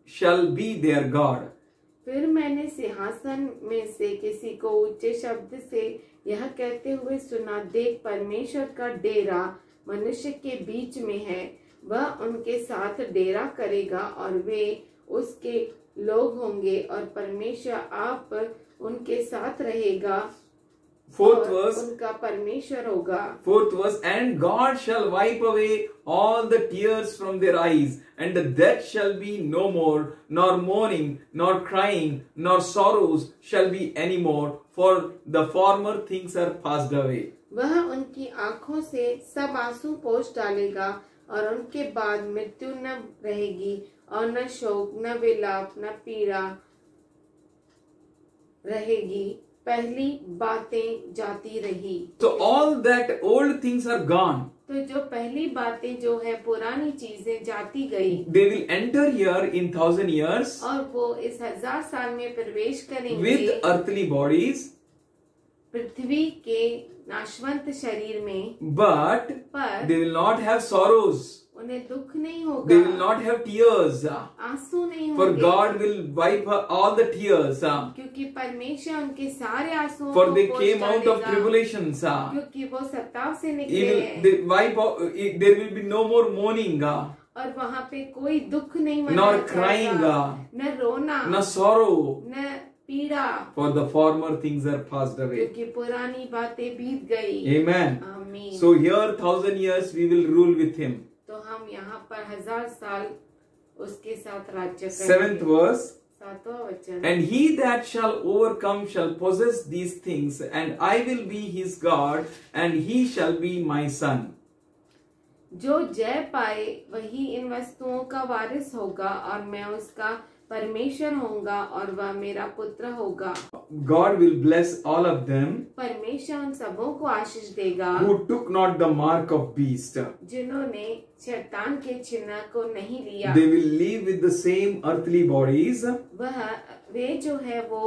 Speaker 2: shall be their God.
Speaker 3: फिर मैंने सिंहासन में से किसी को ऊंचे शब्द से यह कहते हुए सुना, देख परमेश्वर का डेरा मनुष्य के बीच में है, वह उनके साथ डेरा करेगा और वे उसके लोग होंगे और परमेश्वर आप उनके साथ रहेगा
Speaker 2: 4th
Speaker 3: और
Speaker 2: verse.
Speaker 3: उनका परमेश्वर होगा।
Speaker 2: 4th verse. And God shall wipe away all the tears from their eyes, and the death shall be no more, nor mourning, nor crying, nor sorrows shall be any more, for the former things are passed away.
Speaker 3: वह उनकी आंखों से सब आंसू पोंछ डालेगा और उनके बाद मृत्यु न रहेगी और न शोक न विलाप न पीड़ा रहेगी, पहली बातें जाती रही।
Speaker 2: So all that old things are gone.
Speaker 3: तो जो पहली बातें जो है पुरानी चीजें जाती गई।
Speaker 2: They will enter here in 1000 years
Speaker 3: और वो इस 1000 साल में प्रवेश करेंगे
Speaker 2: with earthly bodies,
Speaker 3: पृथ्वी के नाशवंत शरीर में,
Speaker 2: but
Speaker 3: पर
Speaker 2: they will not have sorrows.
Speaker 3: उन्हें दुख नहीं
Speaker 2: They will
Speaker 3: होगा,
Speaker 2: not have tears.
Speaker 3: आंसू नहीं
Speaker 2: For
Speaker 3: होंगे,
Speaker 2: God will wipe all the tears.
Speaker 3: क्योंकि परमेश्वर उनके सारे आंसुओं
Speaker 2: For
Speaker 3: को
Speaker 2: they
Speaker 3: पोंछ
Speaker 2: came out of
Speaker 3: डालेगा,
Speaker 2: tribulations.
Speaker 3: क्योंकि वो सताव से
Speaker 2: He
Speaker 3: निकले
Speaker 2: will
Speaker 3: हैं
Speaker 2: they wipe out, there will be no more mourning,
Speaker 3: और वहाँ पे कोई दुख नहीं
Speaker 2: nor
Speaker 3: मनाया
Speaker 2: crying,
Speaker 3: जाएगा, न रोना,
Speaker 2: no sorrow.
Speaker 3: न पीड़ा,
Speaker 2: For the former things are passed away.
Speaker 3: क्योंकि पुरानी बातें बीत गई।
Speaker 2: Amen.
Speaker 3: आमीन।
Speaker 2: So here 1000 years we will rule with him.
Speaker 3: तो हम यहाँ पर 1000 साल उसके साथ राज्य
Speaker 2: Seventh
Speaker 3: करेंगे।
Speaker 2: verse.
Speaker 3: 7वां वचन,
Speaker 2: And he that shall overcome shall possess these things, and I will be his God, and he shall be my son.
Speaker 3: जो जय पाए वही इन वस्तुओं का वारिस होगा और मैं उसका परमेश्वर होऊंगा और वह मेरा पुत्र होगा।
Speaker 2: God will bless all of them
Speaker 3: परमेश्वर उन सबों को आशीष देगा
Speaker 2: who took not the mark of beast.
Speaker 3: जिन्होंने शैतान के चिन्ह को नहीं लिया।
Speaker 2: They will live with the same earthly bodies
Speaker 3: वे जो है वो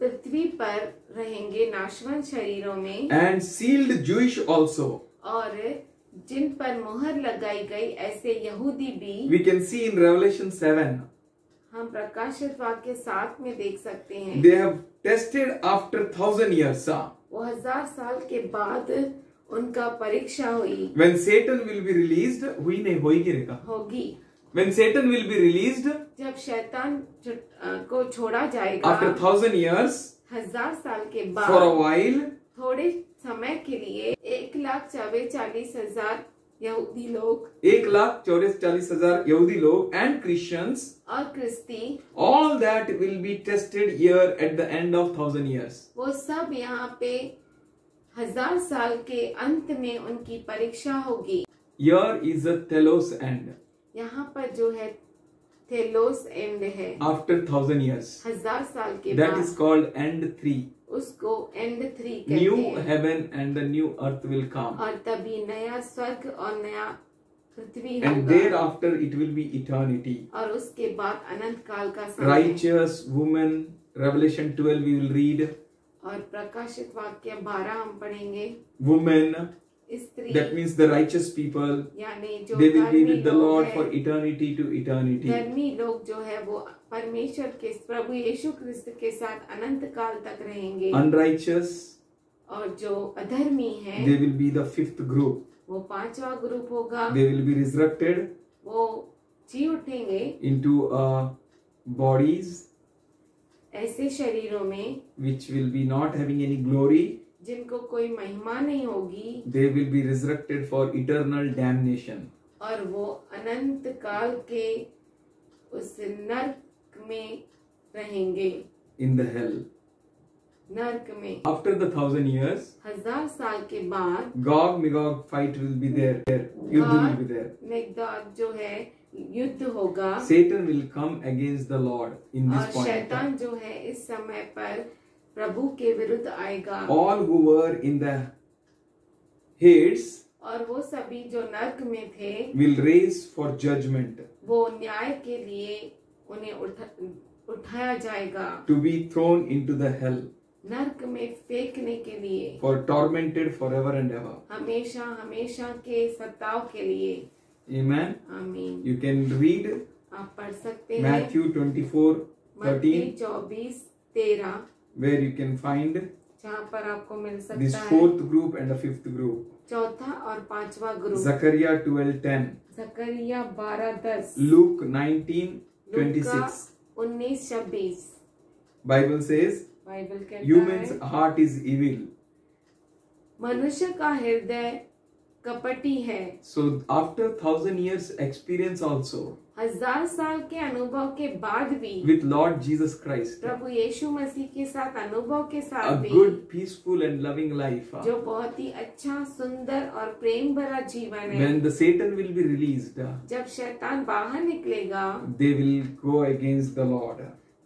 Speaker 3: पृथ्वी पर रहेंगे नाशवंत शरीरों में,
Speaker 2: and sealed Jewish also.
Speaker 3: और जिन पर मुहर लगाई गई ऐसे यहूदी भी
Speaker 2: We can see in Revelation 7.
Speaker 3: हम प्रकाशित वाक्य 7 में देख सकते हैं।
Speaker 2: They have tested after 1000 years.
Speaker 3: वो 1000 साल के बाद उनका परीक्षा हुई
Speaker 2: When Satan will be released, हुई नहीं होगी रेखा.
Speaker 3: होगी।
Speaker 2: When Satan will be released
Speaker 3: जब शैतान को छोड़ा जाएगा
Speaker 2: after 1000 years,
Speaker 3: 1000 साल के
Speaker 2: for a
Speaker 3: बाद
Speaker 2: while,
Speaker 3: थोड़े समय के लिए 1,44,000 यहूदी लोग
Speaker 2: 1,44,000 यहूदी लोग and Christians,
Speaker 3: और क्रिस्ती,
Speaker 2: all that will be tested here at the end of 1000 years.
Speaker 3: वो सब यहाँ पे 1000 साल के अंत में उनकी परीक्षा होगी।
Speaker 2: Here is a telos end
Speaker 3: यहाँ पर जो है थेलोस एंड है,
Speaker 2: after 1000 years.
Speaker 3: 1000 साल के
Speaker 2: That
Speaker 3: बाद
Speaker 2: is called end 3.
Speaker 3: उसको एंड 3 कहते
Speaker 2: New
Speaker 3: हैं।
Speaker 2: heaven and the new earth will come.
Speaker 3: और तभी नया स्वर्ग और नया पृथ्वी
Speaker 2: And
Speaker 3: होगा
Speaker 2: thereafter it will be eternity.
Speaker 3: और उसके बाद अनंत काल का समय।
Speaker 2: Righteous woman, Revelation 12 we will read.
Speaker 3: और प्रकाशित वाक्य 12 हम पढ़ेंगे।
Speaker 2: Woman,
Speaker 3: स्त्री
Speaker 2: that means the righteous people,
Speaker 3: यानी जो
Speaker 2: they will be
Speaker 3: धर्मी
Speaker 2: with the
Speaker 3: लोग
Speaker 2: Lord
Speaker 3: हैं,
Speaker 2: for eternity to eternity.
Speaker 3: धर्मी लोग जो है वो परमेश्वर के प्रभु यीशु क्रिस्त के साथ अनंत काल तक रहेंगे।
Speaker 2: Unrighteous,
Speaker 3: और जो अधर्मी हैं
Speaker 2: they will be the fifth group.
Speaker 3: वो 5वां ग्रुप होगा।
Speaker 2: They will be resurrected
Speaker 3: वो जी उठेंगे
Speaker 2: into bodies
Speaker 3: ऐसे शरीरों में
Speaker 2: which will be not having any glory.
Speaker 3: जिनको कोई महिमा नहीं होगी
Speaker 2: They will be resurrected for eternal damnation.
Speaker 3: और वो अनंत काल के उस नर्क में रहेंगे।
Speaker 2: In the hell.
Speaker 3: नर्क में
Speaker 2: After the 1000 years,
Speaker 3: 1000 साल के बाद
Speaker 2: Gog Magog fight will be there. Yuddha will be there.
Speaker 3: मेगदाद जो है युद्ध होगा
Speaker 2: Satan will come against the Lord in
Speaker 3: और
Speaker 2: this point.
Speaker 3: शैतान जो है इस समय पर प्रभु के विरुद्ध आएगा।
Speaker 2: All who were in the Hades
Speaker 3: और वो सभी जो नर्क में थे
Speaker 2: will raise for judgment,
Speaker 3: वो न्याय के लिए उन्हें उठाया जाएगा,
Speaker 2: to be thrown into the hell,
Speaker 3: नर्क में फेंकने के लिए,
Speaker 2: for tormented forever and ever.
Speaker 3: हमेशा हमेशा के सताव के लिए।
Speaker 2: Amen.
Speaker 3: आमीन।
Speaker 2: You can read
Speaker 3: आप पढ़ सकते हैं
Speaker 2: Matthew 24:13,
Speaker 3: 24:13
Speaker 2: where you can find
Speaker 3: जहाँ पर आपको मिल
Speaker 2: this
Speaker 3: सकता है
Speaker 2: fourth group and a fifth group.
Speaker 3: चौथा और 5वां ग्रुप।
Speaker 2: Zechariah 12:10,
Speaker 3: जकरिया 12:10,
Speaker 2: Luke 19:26.
Speaker 3: 19:26
Speaker 2: Bible says,
Speaker 3: बाइबल कहता
Speaker 2: human's
Speaker 3: है
Speaker 2: heart is evil.
Speaker 3: मनुष्य का हृदय कपटी है।
Speaker 2: So after 1000 years experience also
Speaker 3: 1000 साल के अनुभव के बाद भी
Speaker 2: with Lord Jesus Christ,
Speaker 3: प्रभु यीशु मसीह के साथ अनुभव के
Speaker 2: a
Speaker 3: साथ भी
Speaker 2: good, peaceful and loving life.
Speaker 3: जो बहुत ही अच्छा, सुंदर और प्रेम भरा जीवन है।
Speaker 2: When the Satan will be released,
Speaker 3: जब शैतान बाहर निकलेगा
Speaker 2: they will go against the Lord.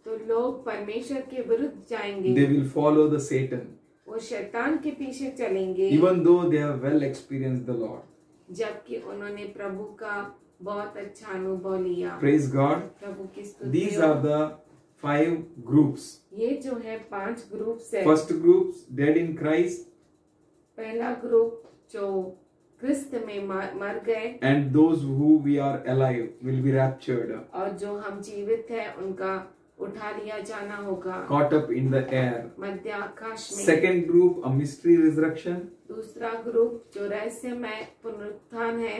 Speaker 3: तो लोग परमेश्वर के विरुद्ध जाएंगे,
Speaker 2: They will follow the Satan,
Speaker 3: वो शैतान के पीछे चलेंगे,
Speaker 2: even though they have well experienced the Lord.
Speaker 3: जबकि उन्होंने प्रभु का बहुत अच्छा अनुभव लिया।
Speaker 2: Praise God.
Speaker 3: प्रभु की स्तुति
Speaker 2: These
Speaker 3: हो।
Speaker 2: are the 5 groups.
Speaker 3: ये जो है 5 ग्रुप है।
Speaker 2: First group, dead in Christ.
Speaker 3: पहला ग्रुप जो क्रिस्त में मर गए,
Speaker 2: and those who we are alive will be raptured,
Speaker 3: और जो हम जीवित है उनका उठा लिया जाना होगा
Speaker 2: caught up in the air.
Speaker 3: मध्य आकाश में।
Speaker 2: Second group, a mystery resurrection
Speaker 3: दूसरा ग्रुप जो रहस्यमय पुनरुत्थान है,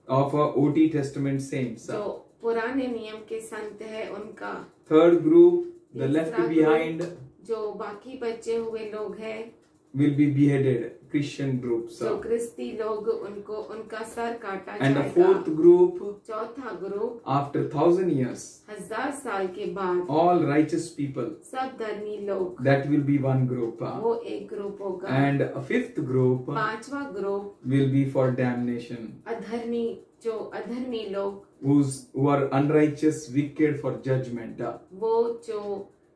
Speaker 2: of OT Testament saints.
Speaker 3: जो पुराने नियम के संत है उनका।
Speaker 2: Third group, the left
Speaker 3: तीसरा
Speaker 2: behind
Speaker 3: ग्रुप जो बाकी बचे हुए लोग हैं,
Speaker 2: will be beheaded, Christian groups.
Speaker 3: जो क्रिस्ती लोग उनको उनका सर काटा
Speaker 2: And the
Speaker 3: जाएगा।
Speaker 2: fourth group,
Speaker 3: चौथा ग्रुप
Speaker 2: after 1000 years,
Speaker 3: 1000 साल के बाद
Speaker 2: all righteous people,
Speaker 3: सब धर्मी लोग,
Speaker 2: that will be one group.
Speaker 3: वो एक ग्रुप होगा।
Speaker 2: And a fifth group
Speaker 3: पांचवा group
Speaker 2: will be for damnation,
Speaker 3: अधर्मी, जो अधर्मी लोग,
Speaker 2: who are unrighteous, wicked for judgment.
Speaker 3: वो जो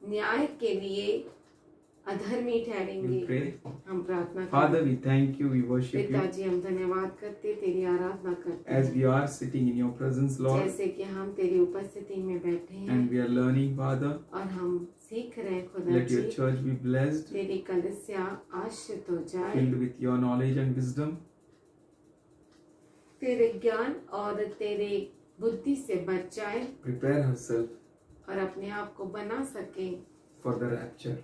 Speaker 3: न्याय के लिए अधर्मी
Speaker 2: We'll
Speaker 3: ठहरेंगे।
Speaker 2: pray.
Speaker 3: हम प्रार्थना
Speaker 2: Father,
Speaker 3: करें।
Speaker 2: we thank you, we worship you.
Speaker 3: पिताजी हम धन्यवाद करते, तेरी आराधना करते
Speaker 2: As
Speaker 3: हैं,
Speaker 2: we are sitting in your presence, Lord,
Speaker 3: जैसे कि हम तेरी उपस्थिति में बैठे हैं
Speaker 2: and we are learning, Father,
Speaker 3: और हम सीख रहे हैं खुदा
Speaker 2: let your
Speaker 3: ji,
Speaker 2: church be blessed,
Speaker 3: तेरी कलीसिया आशीषित हो जाए,
Speaker 2: filled with your knowledge and wisdom.
Speaker 3: तेरे ज्ञान और तेरे बुद्धि से बच जाए
Speaker 2: Prepare herself
Speaker 3: और अपने आप को बना सके
Speaker 2: for the rapture.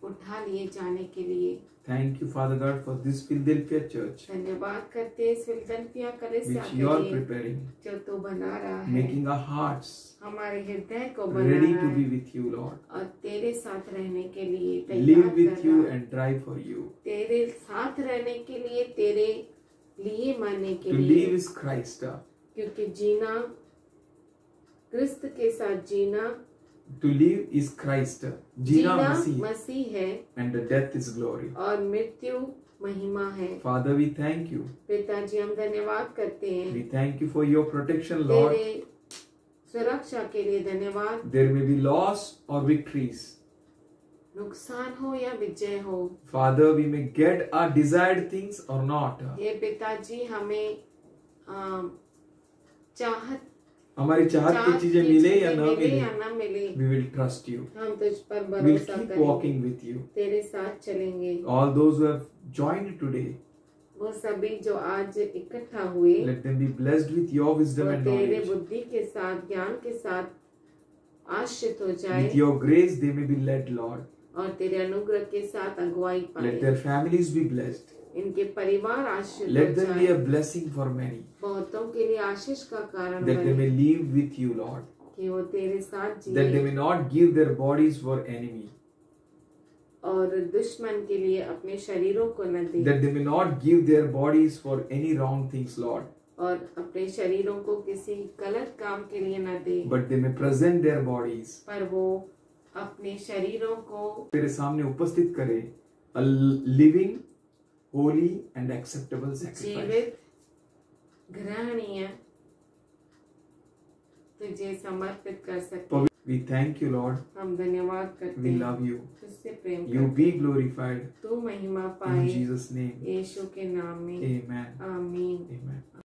Speaker 3: उठा लिए जाने के लिए।
Speaker 2: Thank you, Father God, for this Philadelphia church,
Speaker 3: धन्यवाद करते हैं इस फिलडेल्फिया कलीसिया
Speaker 2: which
Speaker 3: के
Speaker 2: you are
Speaker 3: लिए
Speaker 2: preparing,
Speaker 3: जो तू बना रहा है,
Speaker 2: making our hearts
Speaker 3: हमारे हृदय को बना
Speaker 2: ready
Speaker 3: रहा
Speaker 2: to be
Speaker 3: है
Speaker 2: with you, Lord.
Speaker 3: और तेरे साथ रहने के लिए
Speaker 2: Live
Speaker 3: तैयार
Speaker 2: with
Speaker 3: कर
Speaker 2: you
Speaker 3: रहा है।
Speaker 2: and drive for you.
Speaker 3: तेरे साथ रहने के लिए, तेरे लिए मरने के
Speaker 2: To
Speaker 3: लिए,
Speaker 2: live is Christ.
Speaker 3: क्योंकि जीना, क्रिस्त के साथ जीना,
Speaker 2: To live is Christ. जीना मसीह,
Speaker 3: मसीह है
Speaker 2: and the death is glory.
Speaker 3: और मृत्यु महिमा है।
Speaker 2: Father, we thank you.
Speaker 3: पिताजी हम धन्यवाद करते हैं,
Speaker 2: We thank you for your protection, Lord.
Speaker 3: तेरे सुरक्षा के लिए धन्यवाद।
Speaker 2: There may be loss or victories.
Speaker 3: नुकसान हो या विजय हो,
Speaker 2: Father, we may get our desired things or not.
Speaker 3: हे पिताजी हमें चाहत
Speaker 2: हमारी चाहत की चीजें मिले या न मिले,
Speaker 3: न मिले,
Speaker 2: we will trust you.
Speaker 3: हम तुझ पर
Speaker 2: We'll
Speaker 3: भरोसा
Speaker 2: keep
Speaker 3: करेंगे,
Speaker 2: walking with you.
Speaker 3: तेरे साथ चलेंगे।
Speaker 2: All those who have joined today,
Speaker 3: वो सभी जो आज इकट्ठा हुए,
Speaker 2: let them be blessed with your wisdom
Speaker 3: वो
Speaker 2: and
Speaker 3: तेरे
Speaker 2: knowledge.
Speaker 3: बुद्धि के साथ, ज्ञान के साथ आश्रित हो जाए
Speaker 2: With your grace, they may be led, Lord.
Speaker 3: और तेरे अनुग्रह के साथ अगुवाई
Speaker 2: Let
Speaker 3: पाए।
Speaker 2: their families be blessed.
Speaker 3: इनके परिवार आश्रित हो
Speaker 2: Let them be
Speaker 3: जाए,
Speaker 2: a blessing for many.
Speaker 3: बहुतों के लिए आशीष का कारण
Speaker 2: That they
Speaker 3: बने,
Speaker 2: may live with you, Lord.
Speaker 3: कि वो तेरे साथ
Speaker 2: That they
Speaker 3: जिए
Speaker 2: may not give their bodies for enemy.
Speaker 3: और दुश्मन के लिए अपने शरीरों को न दे,
Speaker 2: That they may not give their bodies for any wrong things, Lord.
Speaker 3: और अपने शरीरों को किसी गलत काम के लिए न दे,
Speaker 2: But they may present their bodies.
Speaker 3: पर वो अपने शरीरों को
Speaker 2: तेरे सामने उपस्थित करे, a living, holy and acceptable sacrifice.
Speaker 3: जीवित, ग्रहणीय तुझे समर्पित कर सके।
Speaker 2: We thank you, Lord.
Speaker 3: हम धन्यवाद करते
Speaker 2: We
Speaker 3: हैं,
Speaker 2: love you.
Speaker 3: तुझसे प्रेम
Speaker 2: You
Speaker 3: करते
Speaker 2: be
Speaker 3: हैं।
Speaker 2: glorified.
Speaker 3: तू महिमा
Speaker 2: In
Speaker 3: पाए
Speaker 2: Jesus' name.
Speaker 3: यीशु के नाम में,
Speaker 2: Amen.
Speaker 3: आमीन।
Speaker 2: Amen.